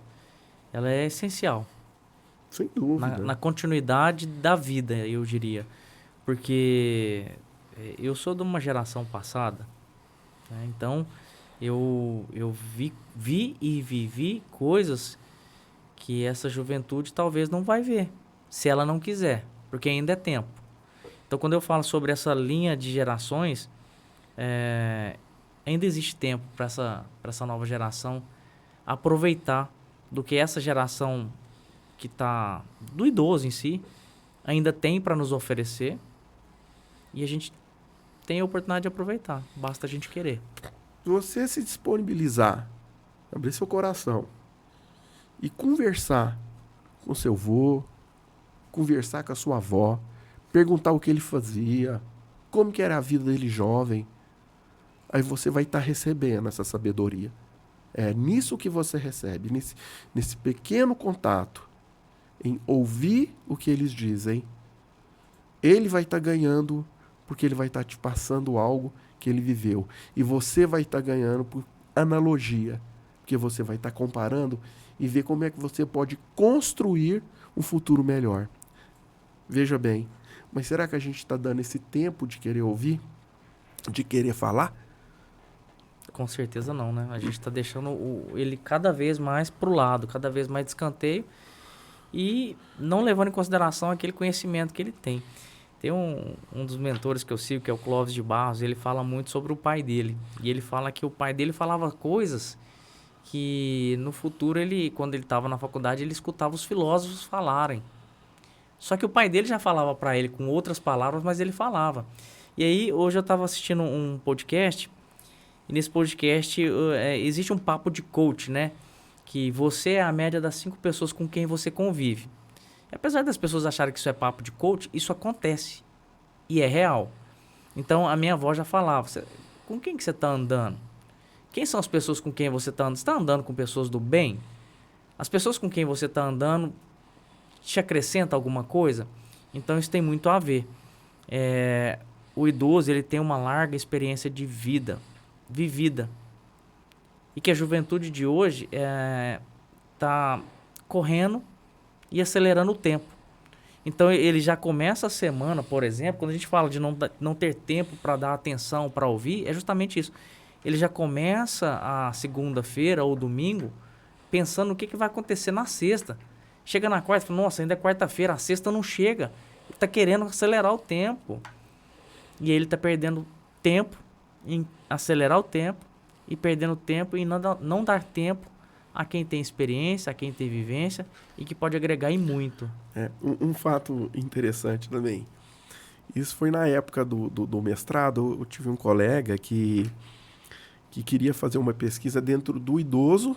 é essencial.
Sem dúvida.
Na continuidade da vida, eu diria. Porque eu sou de uma geração passada, né? Então eu vi e vivi coisas que essa juventude talvez não vai ver, se ela não quiser, porque ainda é tempo. Então, quando eu falo sobre essa linha de gerações, ainda existe tempo para essa nova geração aproveitar do que essa geração que está do idoso em si ainda tem para nos oferecer, e a gente tem a oportunidade de aproveitar, basta a gente querer.
Você se disponibilizar, abrir seu coração e conversar com seu avô, conversar com a sua avó, perguntar o que ele fazia, como que era a vida dele jovem, aí você vai estar recebendo essa sabedoria. É nisso que você recebe, nesse pequeno contato, em ouvir o que eles dizem. Ele vai estar ganhando porque ele vai estar te passando algo que ele viveu. E você vai estar ganhando por analogia, porque você vai estar comparando e ver como é que você pode construir um futuro melhor. Veja bem, mas será que a gente está dando esse tempo de querer ouvir? De querer falar?
Com certeza não, né? A gente está deixando ele cada vez mais pro lado, cada vez mais de escanteio, e não levando em consideração aquele conhecimento que ele tem. Tem um dos mentores que eu sigo, que é o Clóvis de Barros, ele fala muito sobre o pai dele. E ele fala que o pai dele falava coisas que no futuro, quando ele estava na faculdade, ele escutava os filósofos falarem. Só que o pai dele já falava para ele com outras palavras, mas ele falava. E aí, hoje eu estava assistindo um podcast, e nesse podcast existe um papo de coach, né? Que você é a média das 5 pessoas com quem você convive. E apesar das pessoas acharem que isso é papo de coach, isso acontece. E é real. Então, a minha avó já falava, com quem que você está andando? Quem são as pessoas com quem você está andando? Você está andando com pessoas do bem? As pessoas com quem você está andando te acrescentam alguma coisa? Então isso tem muito a ver. O idoso ele tem uma larga experiência de vida vivida e que a juventude de hoje está correndo e acelerando o tempo. Então ele já começa a semana, por exemplo, quando a gente fala de não ter tempo para dar atenção, para ouvir, é justamente isso. Ele já começa a segunda-feira ou domingo pensando no que vai acontecer na sexta. Chega na quarta e fala, nossa, ainda é quarta-feira, a sexta não chega. Ele está querendo acelerar o tempo. E ele está perdendo tempo em acelerar o tempo e perdendo tempo em não dar tempo a quem tem experiência, a quem tem vivência e que pode agregar em muito.
Um fato interessante também. Isso foi na época do mestrado. Eu tive um colega que queria fazer uma pesquisa dentro do idoso,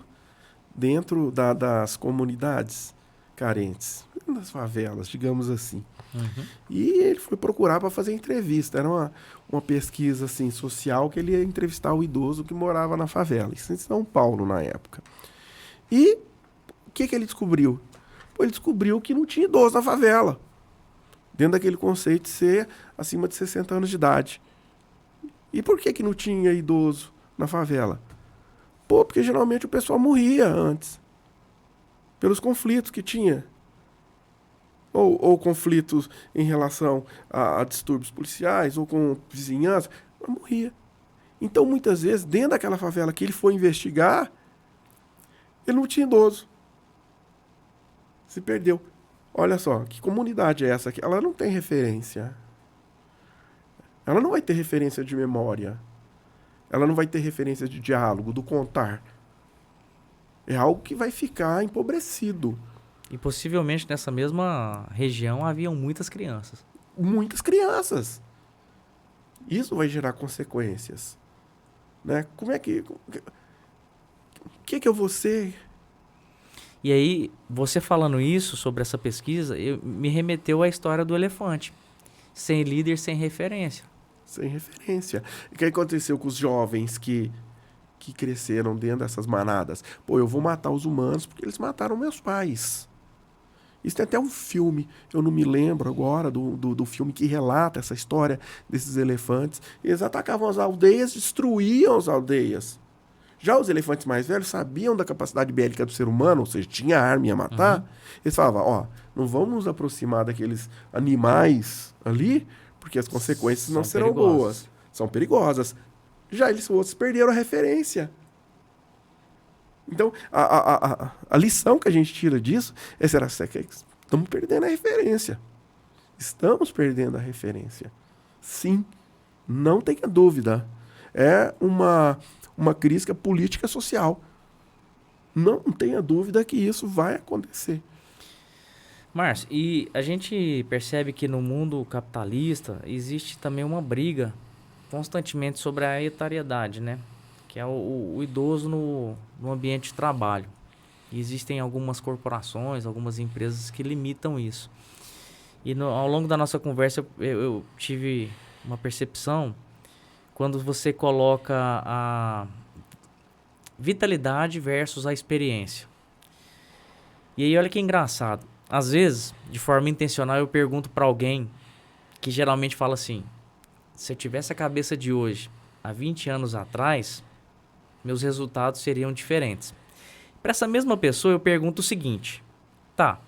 dentro das comunidades carentes, das favelas, digamos assim.
Uhum.
E ele foi procurar para fazer entrevista. Era uma pesquisa assim, social, que ele ia entrevistar o idoso que morava na favela. Isso em São Paulo, na época. E o que ele descobriu? Ele descobriu que não tinha idoso na favela. Dentro daquele conceito de ser acima de 60 anos de idade. E por que não tinha idoso na favela? Porque geralmente o pessoal morria antes. Pelos conflitos que tinha. Ou conflitos em relação a distúrbios policiais, ou com vizinhança, mas morria. Então, muitas vezes, dentro daquela favela que ele foi investigar, ele não tinha idoso. Se perdeu. Olha só, que comunidade é essa aqui? Ela não tem referência. Ela não vai ter referência de memória. Ela não vai ter referência de diálogo, do contar. É algo que vai ficar empobrecido.
E possivelmente nessa mesma região haviam muitas crianças.
Muitas crianças. Isso vai gerar consequências. Né? Como é que... O que eu vou ser?
E aí, você falando isso sobre essa pesquisa, me remeteu à história do elefante. Sem líder, sem referência.
Sem referência. O que aconteceu com os jovens que cresceram dentro dessas manadas? Eu vou matar os humanos porque eles mataram meus pais. Isso tem até um filme, eu não me lembro agora do filme que relata essa história desses elefantes. Eles atacavam as aldeias, destruíam as aldeias. Já os elefantes mais velhos sabiam da capacidade bélica do ser humano, ou seja, tinha arma e ia matar. Uhum. Eles falavam, não vamos nos aproximar daqueles animais ali, porque as consequências não serão boas. São perigosas. Já eles outros perderam a referência. Então, a lição que a gente tira disso é será que estamos perdendo a referência. Estamos perdendo a referência. Sim, não tenha dúvida. É uma crítica política social. Não tenha dúvida que isso vai acontecer.
Márcio, e a gente percebe que no mundo capitalista existe também uma briga constantemente sobre a etariedade, né? Que é o idoso no ambiente de trabalho. E existem algumas corporações, algumas empresas que limitam isso. E ao longo da nossa conversa eu tive uma percepção quando você coloca a vitalidade versus a experiência. E aí olha que engraçado. Às vezes, de forma intencional, eu pergunto para alguém que geralmente fala assim, se eu tivesse a cabeça de hoje, há 20 anos atrás, meus resultados seriam diferentes. Para essa mesma pessoa, eu pergunto o seguinte, tá,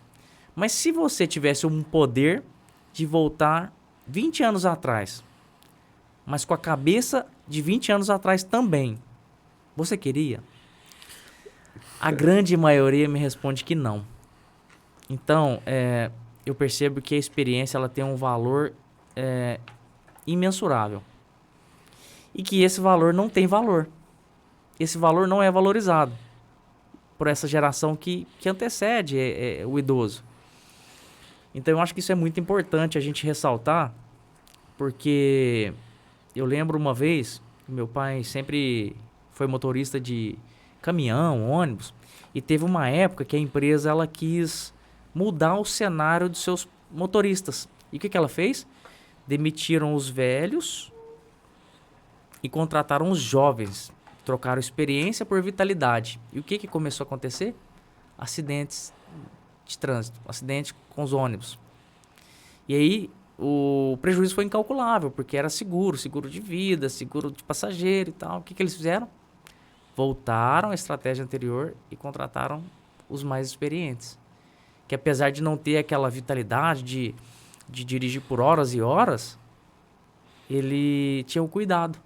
mas se você tivesse um poder de voltar 20 anos atrás, mas com a cabeça de 20 anos atrás também, você queria? A grande maioria me responde que não. Então, eu percebo que a experiência ela tem um valor imensurável. E que esse valor não tem valor. Esse valor não é valorizado por essa geração que antecede o idoso. Então, eu acho que isso é muito importante a gente ressaltar, porque eu lembro uma vez, meu pai sempre foi motorista de caminhão, ônibus, e teve uma época que a empresa ela quis mudar o cenário dos seus motoristas. E o que ela fez? Demitiram os velhos e contrataram os jovens. Trocaram experiência por vitalidade. E o que começou a acontecer? Acidentes de trânsito, acidentes com os ônibus. E aí o prejuízo foi incalculável, porque era seguro de vida, seguro de passageiro e tal. O que eles fizeram? Voltaram à estratégia anterior e contrataram os mais experientes. Que apesar de não ter aquela vitalidade de dirigir por horas e horas, ele tinha o cuidado.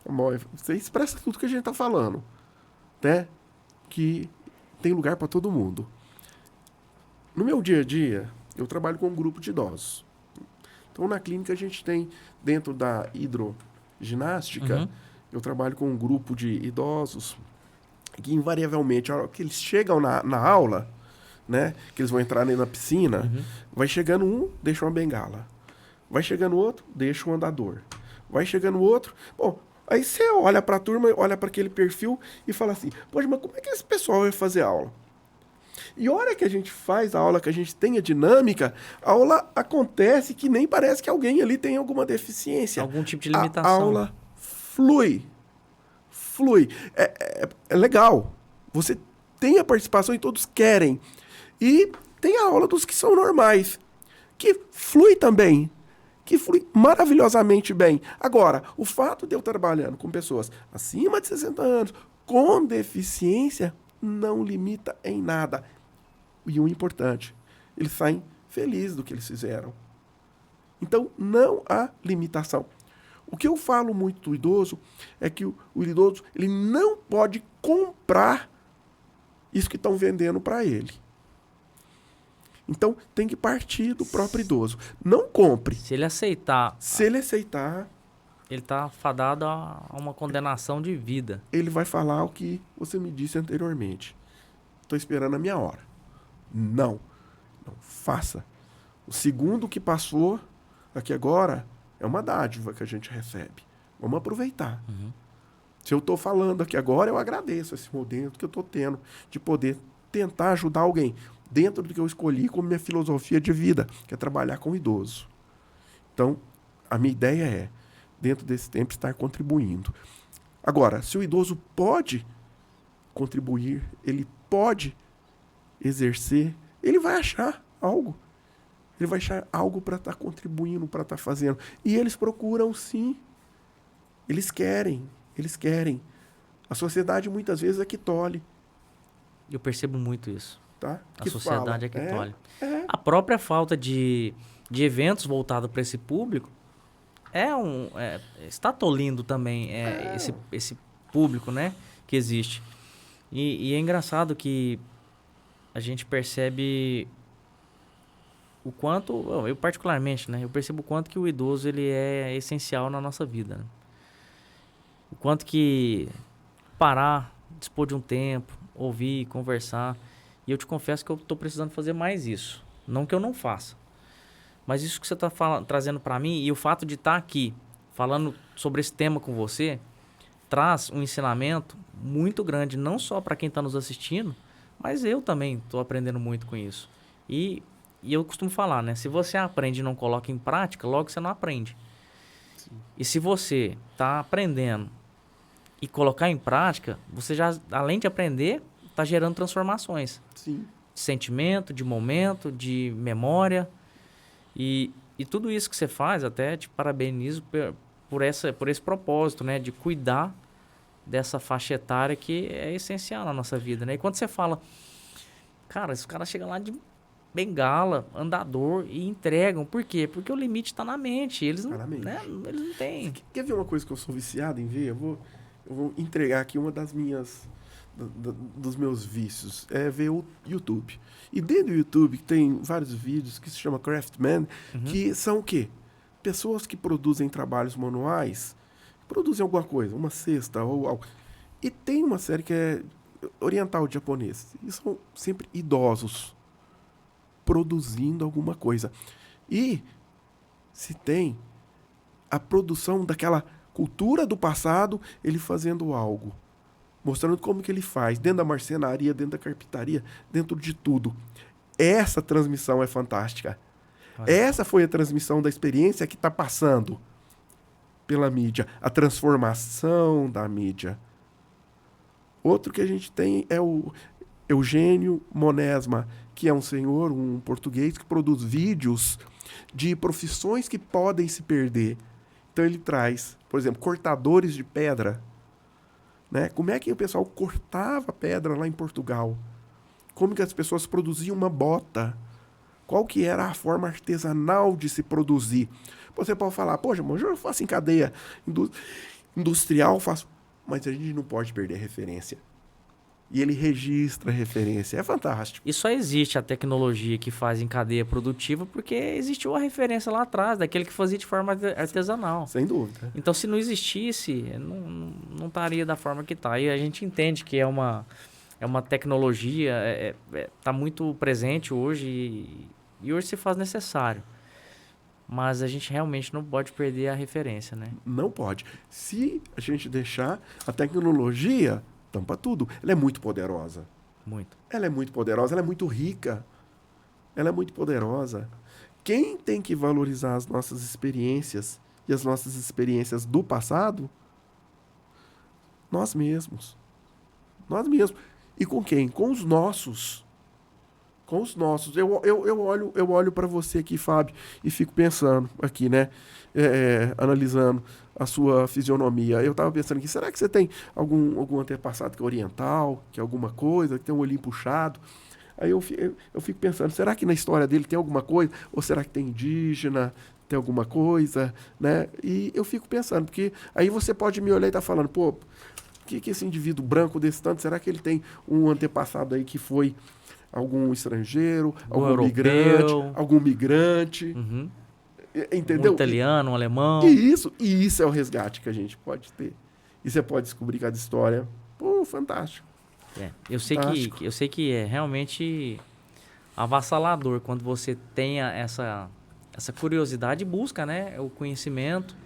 Bom, você expressa tudo que a gente tá falando, né? Que tem lugar para todo mundo. No meu dia a dia, eu trabalho com um grupo de idosos. Então, na clínica, a gente tem, dentro da hidroginástica, eu trabalho com um grupo de idosos que, invariavelmente, a hora que eles chegam na aula, né, que eles vão entrar na piscina, vai chegando um, deixa uma bengala. Vai chegando outro, deixa um andador. Vai chegando outro... Bom, aí você olha para a turma, olha para aquele perfil e fala assim, poxa, mas como é que esse pessoal vai fazer aula? E a hora que a gente faz a aula, que a gente tem a dinâmica, a aula acontece que nem parece que alguém ali tem alguma deficiência.
Algum tipo de limitação.
A aula flui. É legal. Você tem a participação e todos querem. E tem a aula dos que são normais, que flui também. Que flui maravilhosamente bem. Agora, o fato de eu trabalhando com pessoas acima de 60 anos, com deficiência, não limita em nada. E o importante, eles saem felizes do que eles fizeram. Então, não há limitação. O que eu falo muito do idoso é que o idoso ele não pode comprar isso que estão vendendo para ele. Então, tem que partir do próprio idoso. Não compre.
Se ele aceitar...
Se ele aceitar...
Ele está fadado a uma condenação de vida.
Ele vai falar o que você me disse anteriormente. Estou esperando a minha hora. Não faça. O segundo que passou aqui agora é uma dádiva que a gente recebe. Vamos aproveitar. Se eu estou falando aqui agora, eu agradeço esse momento que eu estou tendo de poder tentar ajudar alguém dentro do que eu escolhi como minha filosofia de vida, que é trabalhar com o idoso. Então, a minha ideia é, dentro desse tempo, estar contribuindo. Agora, se o idoso pode contribuir, ele pode exercer, ele vai achar algo. Ele vai achar algo para estar contribuindo, para estar fazendo. E eles procuram, sim. Eles querem. A sociedade, muitas vezes, é que tolhe.
Eu percebo muito isso.
Tá?
A sociedade é que tolhe.
É.
A própria falta de eventos voltados para esse público está tolindo também esse público, né, que existe. E é engraçado que a gente percebe o quanto, eu particularmente, né, eu percebo o quanto que o idoso ele é essencial na nossa vida. Né? O quanto que parar, dispor de um tempo, ouvir, conversar. E eu te confesso que eu estou precisando fazer mais isso. Não que eu não faça. Mas isso que você está trazendo para mim e o fato de estar aqui falando sobre esse tema com você traz um ensinamento muito grande, não só para quem está nos assistindo, mas eu também estou aprendendo muito com isso. E eu costumo falar, né? Se você aprende e não coloca em prática, logo você não aprende. Sim. E se você está aprendendo e colocar em prática, você já, além de aprender, está gerando transformações.
Sim.
De sentimento, de momento, de memória. E tudo isso que você faz, até te parabenizo por esse propósito, né? De cuidar dessa faixa etária que é essencial na nossa vida, né? E quando você fala, cara, os caras chegam lá de bengala, andador e entregam. Por quê? Porque o limite está na mente. Eles não, né? Eles não têm.
Você quer ver uma coisa que eu sou viciado em ver? Eu vou entregar aqui uma das dos meus vícios, é ver o YouTube. E dentro do YouTube tem vários vídeos que se chama Craftman, que são o quê? Pessoas que produzem trabalhos manuais, produzem alguma coisa, uma cesta ou algo. E tem uma série que é oriental de japonês. E são sempre idosos produzindo alguma coisa. E se tem a produção daquela cultura do passado, ele fazendo algo. Mostrando como que ele faz, dentro da marcenaria, dentro da carpintaria, dentro de tudo. Essa transmissão é fantástica. Essa foi a transmissão da experiência que está passando pela mídia. A transformação da mídia. Outro que a gente tem é o Eugênio Monesma, que é um senhor, um português, que produz vídeos de profissões que podem se perder. Então ele traz, por exemplo, cortadores de pedra. Né? Como é que o pessoal cortava pedra lá em Portugal? Como que as pessoas produziam uma bota? Qual que era a forma artesanal de se produzir? Você pode falar, poxa, mas eu faço em cadeia industrial, faço... Mas a gente não pode perder referência. E ele registra a referência. É fantástico.
E só existe a tecnologia que faz em cadeia produtiva porque existiu a referência lá atrás, daquele que fazia de forma artesanal.
Sem dúvida.
Então, se não existisse, não estaria da forma que está. E a gente entende que é uma tecnologia, está muito presente hoje e hoje se faz necessário. Mas a gente realmente não pode perder a referência, né?
Não pode. Se a gente deixar, a tecnologia tampa tudo. Ela é muito poderosa.
Muito.
Ela é muito poderosa, ela é muito rica. Ela é muito poderosa. Quem tem que valorizar as nossas experiências e as nossas experiências do passado? Nós mesmos. Nós mesmos. E com quem? Com os nossos. Com os nossos. Eu olho para você aqui, Fábio, e fico pensando aqui, né? Analisando a sua fisionomia. Eu estava pensando aqui, será que você tem algum antepassado que é oriental, que é alguma coisa, que tem um olhinho puxado? Aí eu fico pensando, será que na história dele tem alguma coisa? Ou será que tem indígena, tem alguma coisa, né? E eu fico pensando, porque aí você pode me olhar e estar falando, pô, que esse indivíduo branco desse tanto, será que ele tem um antepassado aí que foi algum estrangeiro, algum migrante,
Uhum.
Entendeu?
Um italiano, um alemão.
E isso é o resgate que a gente pode ter. E você pode descobrir cada história. Pô, fantástico.
Eu sei que é realmente avassalador quando você tenha essa curiosidade e busca, né, o conhecimento,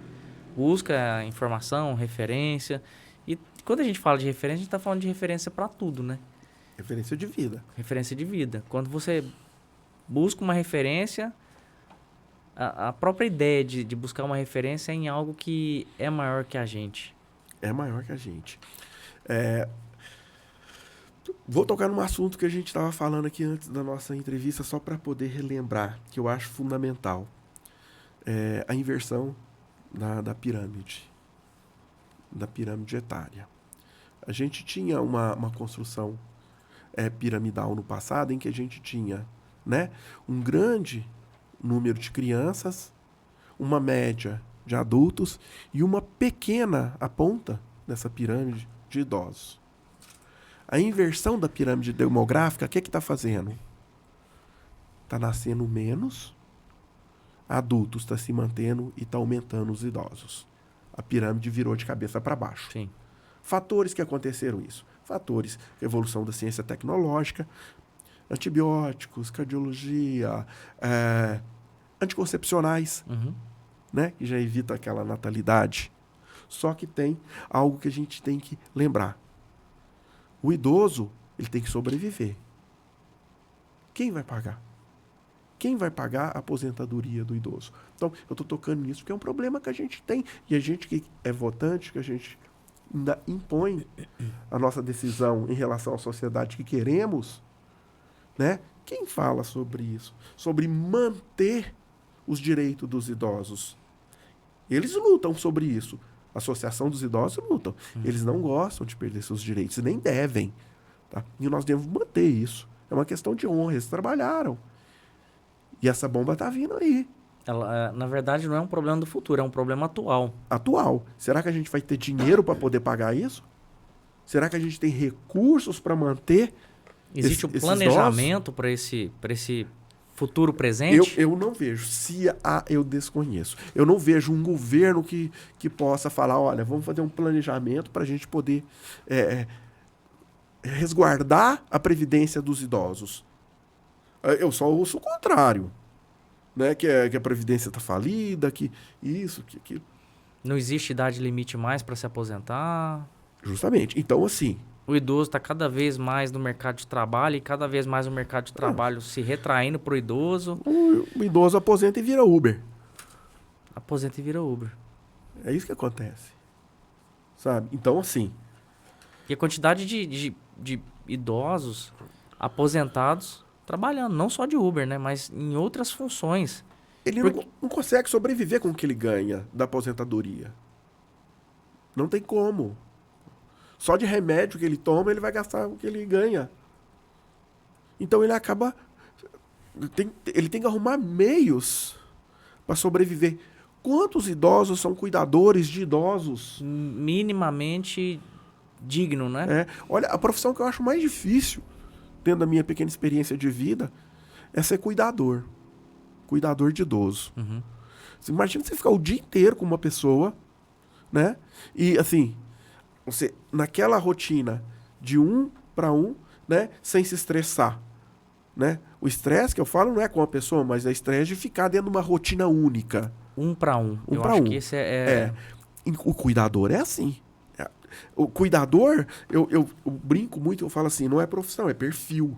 busca a informação, referência. E quando a gente fala de referência, a gente está falando de referência para tudo, né?
Referência de vida.
Referência de vida. Quando você busca uma referência, a própria ideia de buscar uma referência é em algo que é maior que a gente.
É maior que a gente. Vou tocar num assunto que a gente estava falando aqui antes da nossa entrevista, só para poder relembrar, que eu acho fundamental. A inversão da pirâmide. Da pirâmide etária. A gente tinha uma construção piramidal no passado, em que a gente tinha, né, um grande número de crianças, uma média de adultos e uma pequena, a ponta dessa pirâmide, de idosos. A inversão da pirâmide demográfica, o que está fazendo? Está nascendo menos adultos, está se mantendo e está aumentando os idosos. A pirâmide virou de cabeça para baixo.
Sim.
Fatores que aconteceram isso. Fatores, evolução da ciência tecnológica, antibióticos, cardiologia, anticoncepcionais, né, que já evita aquela natalidade. Só que tem algo que a gente tem que lembrar. O idoso, ele tem que sobreviver. Quem vai pagar? Quem vai pagar a aposentadoria do idoso? Então, eu estou tocando nisso porque é um problema que a gente tem. E a gente que é votante, que a gente ainda impõe a nossa decisão em relação à sociedade que queremos, né? Quem fala sobre isso? Sobre manter os direitos dos idosos. Eles lutam sobre isso. A Associação dos Idosos lutam. Eles não gostam de perder seus direitos, nem devem. Tá? E nós devemos manter isso. É uma questão de honra. Eles trabalharam. E essa bomba está vindo aí.
Ela, na verdade, não é um problema do futuro, é um problema atual.
Atual. Será que a gente vai ter dinheiro para poder pagar isso? Será que a gente tem recursos para manter?
Existe um planejamento para esse futuro presente?
Eu não vejo. Eu desconheço. Eu não vejo um governo que possa falar, olha, vamos fazer um planejamento para a gente poder resguardar a previdência dos idosos. Eu só ouço o contrário. Né? Que a previdência está falida, que isso, que aquilo.
Não existe idade limite mais para se aposentar?
Justamente. Então, assim...
O idoso está cada vez mais no mercado de trabalho e cada vez mais o mercado de trabalho se retraindo para o idoso.
O idoso aposenta e vira Uber.
Aposenta e vira Uber.
É isso que acontece. Sabe? Então, assim...
E a quantidade de idosos aposentados trabalhando, não só de Uber, né? Mas em outras funções.
Ele não consegue sobreviver com o que ele ganha da aposentadoria. Não tem como. Só de remédio que ele toma, ele vai gastar o que ele ganha. Então ele acaba... Ele tem que arrumar meios para sobreviver. Quantos idosos são cuidadores de idosos?
Minimamente digno, né?
Olha, a profissão que eu acho mais difícil, tendo a minha pequena experiência de vida, é ser cuidador. Cuidador de idoso.
Uhum.
Imagina você ficar o dia inteiro com uma pessoa, né? E assim, você naquela rotina de 1 para 1, né? Sem se estressar, né? O estresse que eu falo não é com a pessoa, mas é estresse de ficar dentro de uma rotina única.
1 para 1.
Um
Eu
para
acho
um.
que esse é...
O cuidador é assim. O cuidador, eu brinco muito, eu falo assim, não é profissão, é perfil.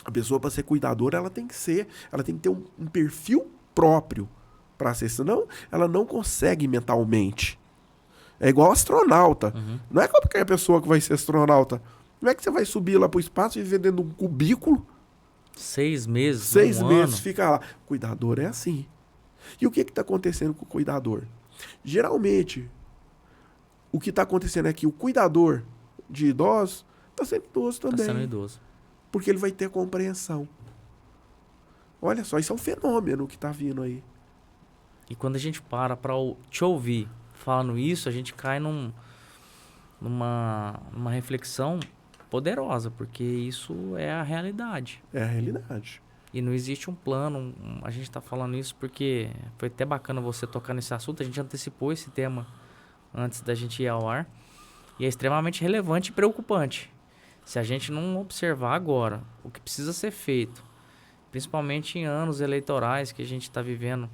A pessoa, para ser cuidadora, ela tem que ter um perfil próprio para ser, senão ela não consegue mentalmente. É igual astronauta.
Uhum.
Não é qualquer pessoa que vai ser astronauta. Não é que você vai subir lá pro espaço e viver dentro de um cubículo.
6 meses,
6
um
meses,
ano.
fica lá. Cuidador é assim. E o que está acontecendo com o cuidador? Geralmente, o que está acontecendo é que o cuidador de idosos está sendo idoso também.
Tá sendo idoso.
Porque ele vai ter compreensão. Olha só, isso é um fenômeno que está vindo aí.
E quando a gente para te ouvir falando isso, a gente cai numa reflexão poderosa, porque isso é a realidade.
É a realidade.
E não existe um plano, a gente está falando isso porque foi até bacana você tocar nesse assunto, a gente antecipou esse tema antes da gente ir ao ar, e é extremamente relevante e preocupante. Se a gente não observar agora o que precisa ser feito, principalmente em anos eleitorais que a gente está vivendo,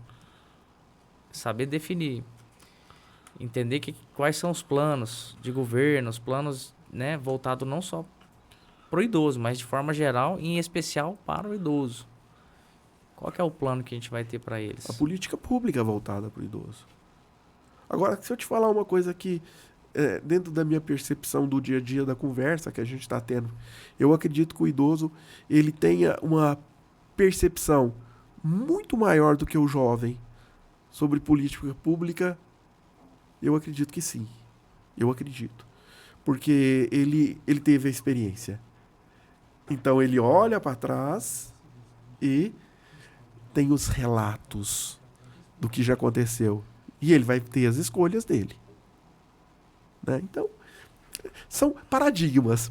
saber definir, entender quais são os planos de governo, os planos, né, voltados não só para o idoso, mas de forma geral, e em especial para o idoso. Qual que é o plano que a gente vai ter para eles?
A política pública voltada para o idoso. Agora, se eu te falar uma coisa que, dentro da minha percepção do dia a dia, da conversa que a gente está tendo, eu acredito que o idoso ele tenha uma percepção muito maior do que o jovem sobre política pública. Eu acredito que sim. Eu acredito. Porque ele teve a experiência. Então ele olha para trás e tem os relatos do que já aconteceu. E ele vai ter as escolhas dele. Né? Então, são paradigmas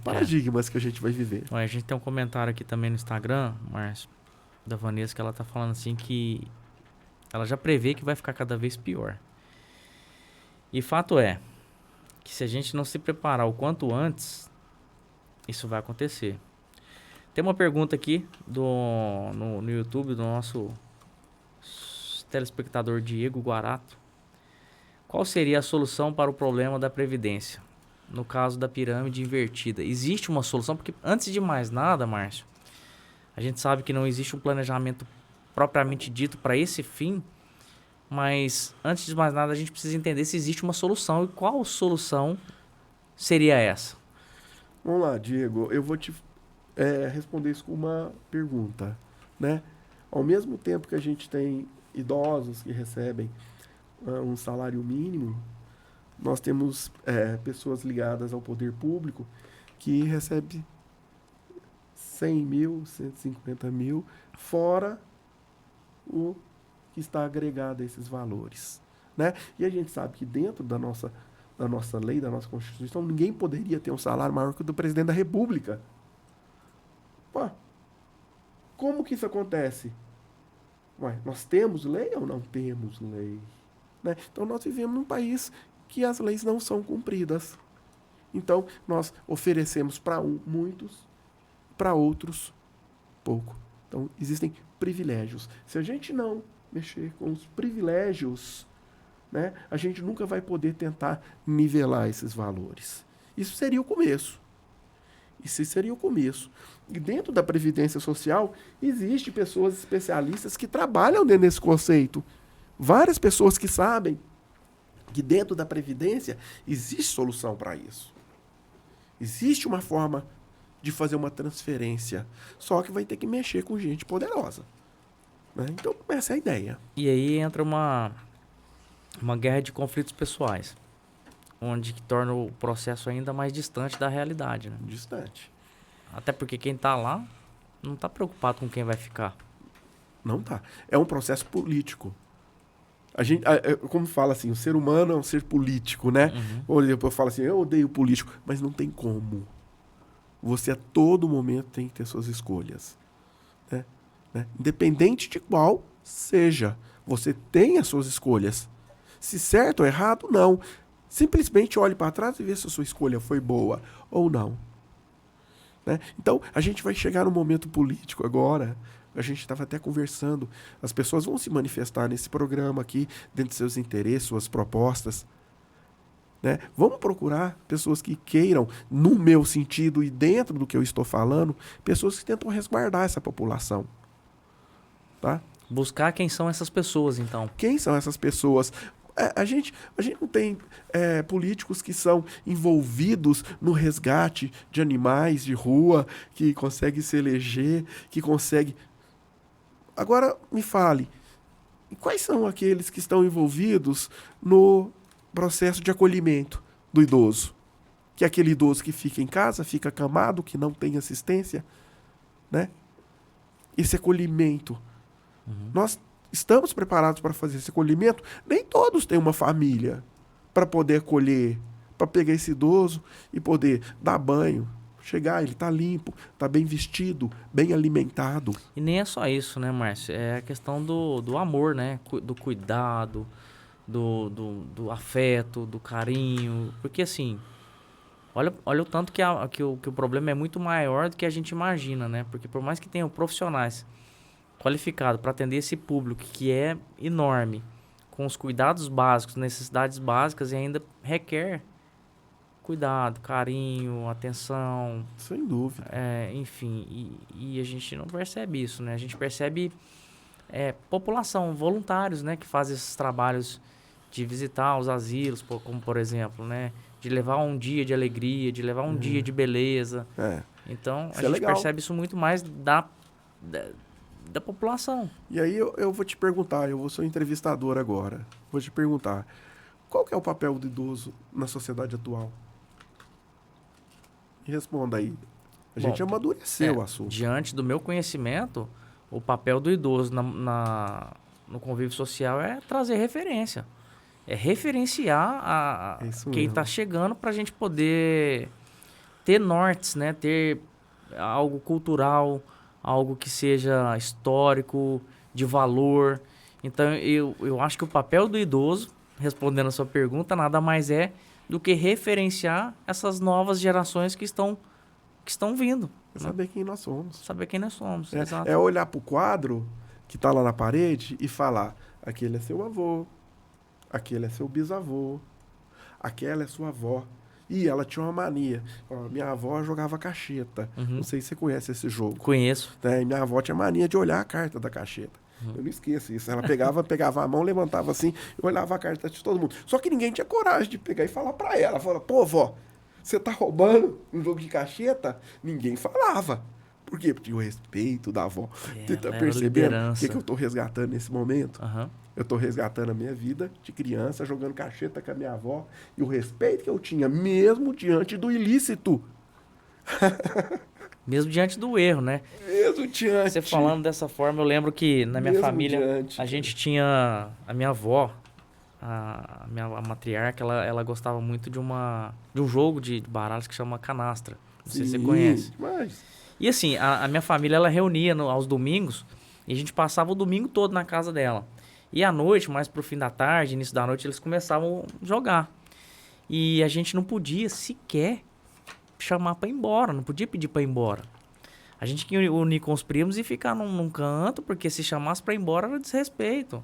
que a gente vai viver.
Olha, a gente tem um comentário aqui também no Instagram, Márcio, da Vanessa, que ela tá falando assim que ela já prevê que vai ficar cada vez pior. E fato é que se a gente não se preparar o quanto antes, isso vai acontecer. Tem uma pergunta aqui no YouTube do nosso telespectador Diego Guarato. Qual seria a solução para o problema da Previdência? No caso da pirâmide invertida. Existe uma solução? Porque antes de mais nada, Márcio, a gente sabe que não existe um planejamento propriamente dito para esse fim, mas antes de mais nada a gente precisa entender se existe uma solução e qual solução seria essa.
Vamos lá, Diego, eu vou te responder isso com uma pergunta, né? Ao mesmo tempo que a gente tem idosos que recebem um salário mínimo, nós temos pessoas ligadas ao poder público que recebem 100 mil, 150 mil, fora o que está agregado a esses valores, né? E a gente sabe que dentro da nossa lei, da nossa Constituição, ninguém poderia ter um salário maior que o do presidente da República. Pô, como que isso acontece? Ué, nós temos lei ou não temos lei? Né? Então nós vivemos num país que as leis não são cumpridas. Então nós oferecemos para muitos, para outros pouco. Então existem privilégios. Se a gente não mexer com os privilégios, né, a gente nunca vai poder tentar nivelar esses valores. Isso seria o começo. Isso seria o começo. E dentro da Previdência Social, existem pessoas especialistas que trabalham dentro desse conceito. Várias pessoas que sabem que dentro da Previdência existe solução para isso. Existe uma forma de fazer uma transferência. Só que vai ter que mexer com gente poderosa. Né? Então, essa é a ideia.
E aí entra uma guerra de conflitos pessoais, onde que torna o processo ainda mais distante da realidade, né?
Distante.
Até porque quem tá lá não tá preocupado com quem vai ficar.
Não tá. É um processo político. Como fala assim, o ser humano é um ser político, né? Ou depois fala assim, eu odeio político, mas não tem como. Você a todo momento tem que ter suas escolhas. Né? Independente de qual seja, você tem as suas escolhas. Se certo ou errado, não. Simplesmente olhe para trás e vê se a sua escolha foi boa ou não. Né? Então, a gente vai chegar num momento político agora. A gente estava até conversando. As pessoas vão se manifestar nesse programa aqui, dentro de seus interesses, suas propostas. Né? Vamos procurar pessoas que queiram, no meu sentido e dentro do que eu estou falando, pessoas que tentam resguardar essa população. Tá?
Buscar quem são essas pessoas, então.
Quem são essas pessoas? A gente não tem políticos que são envolvidos no resgate de animais de rua, que conseguem se eleger, que conseguem... Agora, me fale, quais são aqueles que estão envolvidos no processo de acolhimento do idoso? Que é aquele idoso que fica em casa, fica acamado, que não tem assistência, né? Esse acolhimento. Nós estamos preparados para fazer esse acolhimento? Nem todos têm uma família para poder acolher, para pegar esse idoso e poder dar banho, chegar, ele tá limpo, tá bem vestido, bem alimentado.
E nem é só isso, né, Márcio? É a questão do amor, né? Do cuidado, do afeto, do carinho. Porque, assim, olha o tanto que o problema é muito maior do que a gente imagina, né? Porque por mais que tenham profissionais qualificados para atender esse público, que é enorme, com os cuidados básicos, necessidades básicas, e ainda requer cuidado, carinho, atenção.
Sem dúvida.
Enfim, e a gente não percebe isso, né? A gente percebe população, voluntários, né? Que fazem esses trabalhos de visitar os asilos, como por exemplo, né? De levar um dia de alegria, de levar um dia de beleza. Então, a gente percebe isso muito mais da população.
E aí eu vou te perguntar, eu vou ser um entrevistador agora. Vou te perguntar, qual que é o papel do idoso na sociedade atual? Responda aí. A gente amadureceu o assunto.
Diante do meu conhecimento, o papel do idoso no convívio social é trazer referência. É referenciar quem está chegando para a gente poder ter nortes, né? Ter algo cultural, algo que seja histórico, de valor. Então, eu acho que o papel do idoso, respondendo a sua pergunta, nada mais é do que referenciar essas novas gerações que estão vindo.
É saber quem nós somos.
Saber quem nós somos, exato.
É olhar para o quadro que está lá na parede e falar, aquele é seu avô, aquele é seu bisavô, aquela é sua avó. E ela tinha uma mania. Minha avó jogava cacheta. Não sei se você conhece esse jogo.
Conheço.
Minha avó tinha mania de olhar a carta da cacheta. Eu não esqueço isso. Ela pegava a mão, levantava assim, e olhava a carta de todo mundo. Só que ninguém tinha coragem de pegar e falar pra ela. Fala, pô, vó, você tá roubando um jogo de cacheta? Ninguém falava. Por quê? Porque o respeito da avó. Você tá percebendo o que eu tô resgatando nesse momento? Eu tô resgatando a minha vida de criança, jogando cacheta com a minha avó. E o respeito que eu tinha, mesmo diante do ilícito.
Mesmo diante do erro, né?
Mesmo diante.
Você falando dessa forma, eu lembro que na minha família, a gente tinha a minha avó, a matriarca, ela gostava muito de um jogo de baralhos que chama canastra. Não sei se você conhece.
Mas...
E assim, a minha família, ela reunia aos domingos, e a gente passava o domingo todo na casa dela. E à noite, mais pro fim da tarde, início da noite, eles começavam a jogar. E a gente não podia sequer chamar pra ir embora, não podia pedir pra ir embora. A gente tinha que unir com os primos e ficar num canto, porque se chamasse pra ir embora era desrespeito.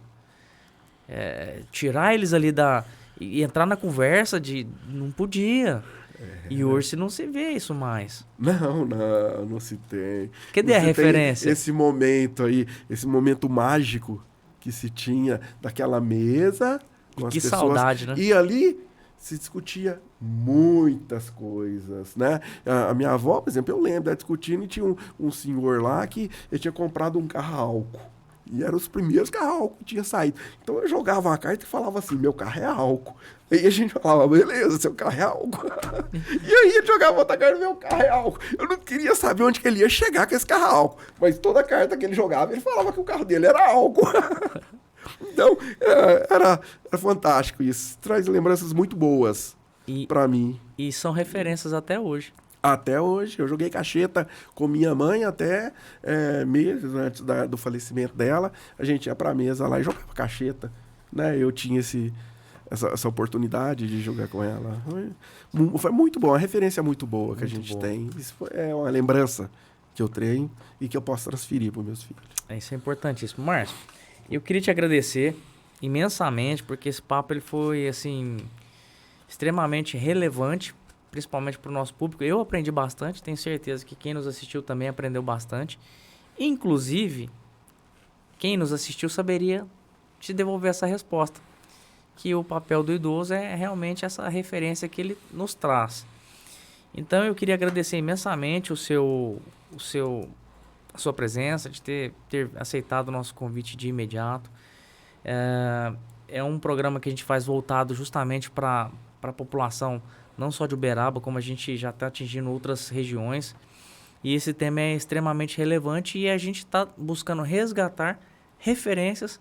Tirar eles ali e entrar na conversa não podia. E hoje não se vê isso mais.
Não se tem.
Cadê a referência?
Esse momento aí, esse momento mágico que se tinha daquela mesa com as pessoas.
Que saudade, né?
E ali se discutia muitas coisas, né? A minha avó, por exemplo, eu lembro dela discutindo e tinha um senhor lá que ele tinha comprado um carro a álcool. E eram os primeiros carros a álcool que tinha saído. Então eu jogava uma carta e falava assim, meu carro é álcool. Aí a gente falava, beleza, seu carro é álcool. E aí ele jogava outra carta, meu carro é álcool. Eu não queria saber onde que ele ia chegar com esse carro a álcool. Mas toda carta que ele jogava, ele falava que o carro dele era álcool. Então, era fantástico isso. Traz lembranças muito boas pra mim.
E são referências até hoje.
Até hoje. Eu joguei cacheta com minha mãe até meses antes do falecimento dela. A gente ia pra mesa lá e jogava cacheta. Né? Eu tinha essa oportunidade de jogar com ela. Foi muito bom. Uma referência muito boa que a gente tem. Isso é uma lembrança que eu tenho e que eu posso transferir para os meus filhos.
Isso é importantíssimo. Márcio, eu queria te agradecer imensamente, porque esse papo ele foi assim extremamente relevante, principalmente para o nosso público. Eu aprendi bastante, tenho certeza que quem nos assistiu também aprendeu bastante. Inclusive, quem nos assistiu saberia te devolver essa resposta, que o papel do idoso é realmente essa referência que ele nos traz. Então eu queria agradecer imensamente a sua presença, de ter aceitado o nosso convite de imediato. É um programa que a gente faz voltado justamente para a população, não só de Uberaba, como a gente já está atingindo outras regiões. E esse tema é extremamente relevante e a gente está buscando resgatar referências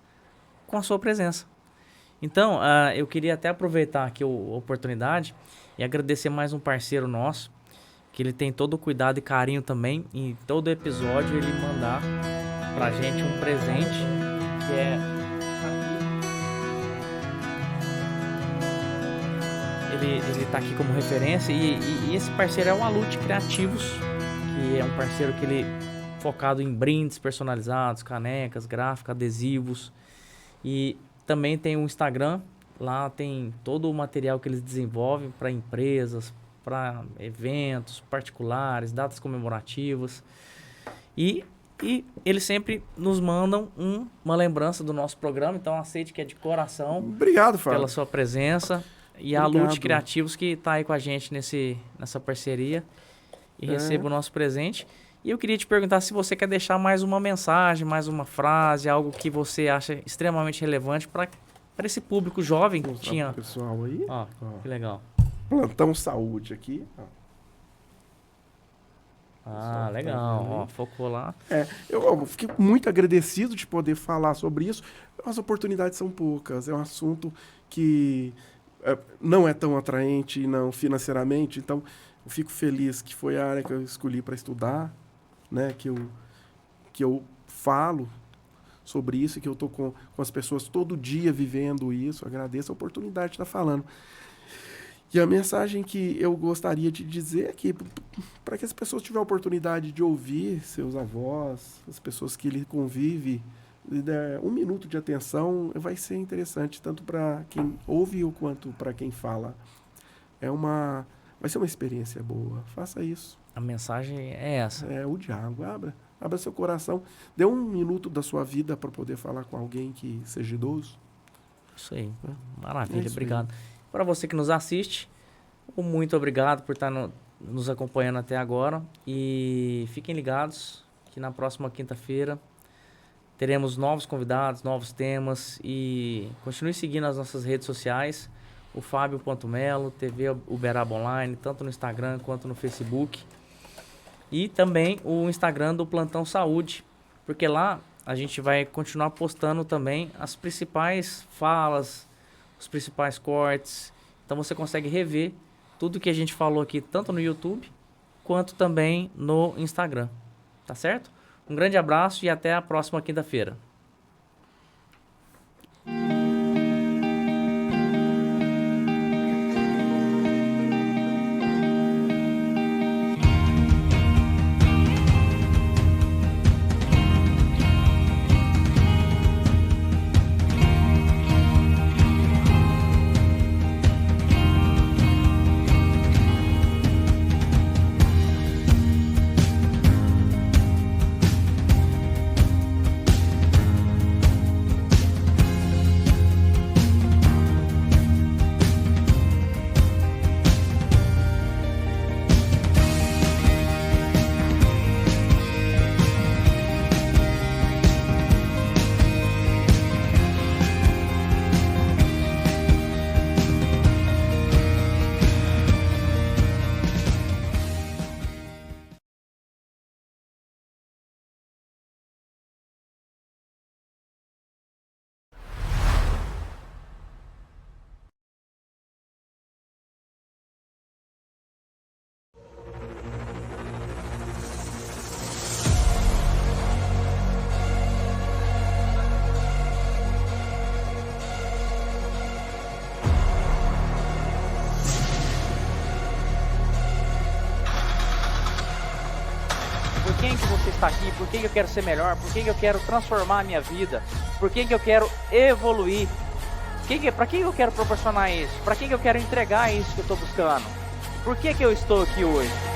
com a sua presença. Então, eu queria até aproveitar aqui a oportunidade e agradecer mais um parceiro nosso, que ele tem todo o cuidado e carinho também, em todo episódio ele mandar pra gente um presente, que é aqui. Ele tá aqui como referência e esse parceiro é o Alute Criativos, que é um parceiro que ele focado em brindes personalizados, canecas, gráfica, adesivos, e também tem um Instagram, lá tem todo o material que eles desenvolvem para empresas, para eventos particulares, datas comemorativas. E eles sempre nos mandam uma lembrança do nosso programa, então aceite que é de coração.
Obrigado, Fábio.
Pela sua presença. E a Lute Criativos que está aí com a gente nessa parceria e receba o nosso presente. E eu queria te perguntar se você quer deixar mais uma mensagem, mais uma frase, algo que você acha extremamente relevante para esse público jovem que tinha.
Pessoal aí.
Ó, que legal.
Plantão Saúde aqui.
Legal. Ó, focou lá.
Eu fiquei muito agradecido de poder falar sobre isso. As oportunidades são poucas. É um assunto que não é tão atraente, não financeiramente. Então, eu fico feliz que foi a área que eu escolhi para estudar, né? Que eu falo sobre isso, que eu estou com as pessoas todo dia vivendo isso. Agradeço a oportunidade de estar falando. E a mensagem que eu gostaria de dizer é que, para que as pessoas tiverem a oportunidade de ouvir seus avós, as pessoas que ele convive, um minuto de atenção vai ser interessante, tanto para quem ouve quanto para quem fala. Vai ser uma experiência boa. Faça isso.
A mensagem é essa.
O diálogo. Abra seu coração. Dê um minuto da sua vida para poder falar com alguém que seja idoso.
Isso aí. Maravilha. Obrigado. Para você que nos assiste, muito obrigado por estar nos acompanhando até agora. E fiquem ligados que na próxima quinta-feira teremos novos convidados, novos temas. E continue seguindo as nossas redes sociais. O Fábio.melo, TV Uberaba Online, tanto no Instagram quanto no Facebook. E também o Instagram do Plantão Saúde, porque lá a gente vai continuar postando também as principais falas, os principais cortes. Então você consegue rever tudo que a gente falou aqui, tanto no YouTube, quanto também no Instagram. Tá certo? Um grande abraço e até a próxima quinta-feira.
você está aqui, por que eu quero ser melhor, por que eu quero transformar a minha vida, por que eu quero evoluir. Para quem eu quero proporcionar isso? Para quem eu quero entregar isso que eu estou buscando? Por que eu estou aqui hoje?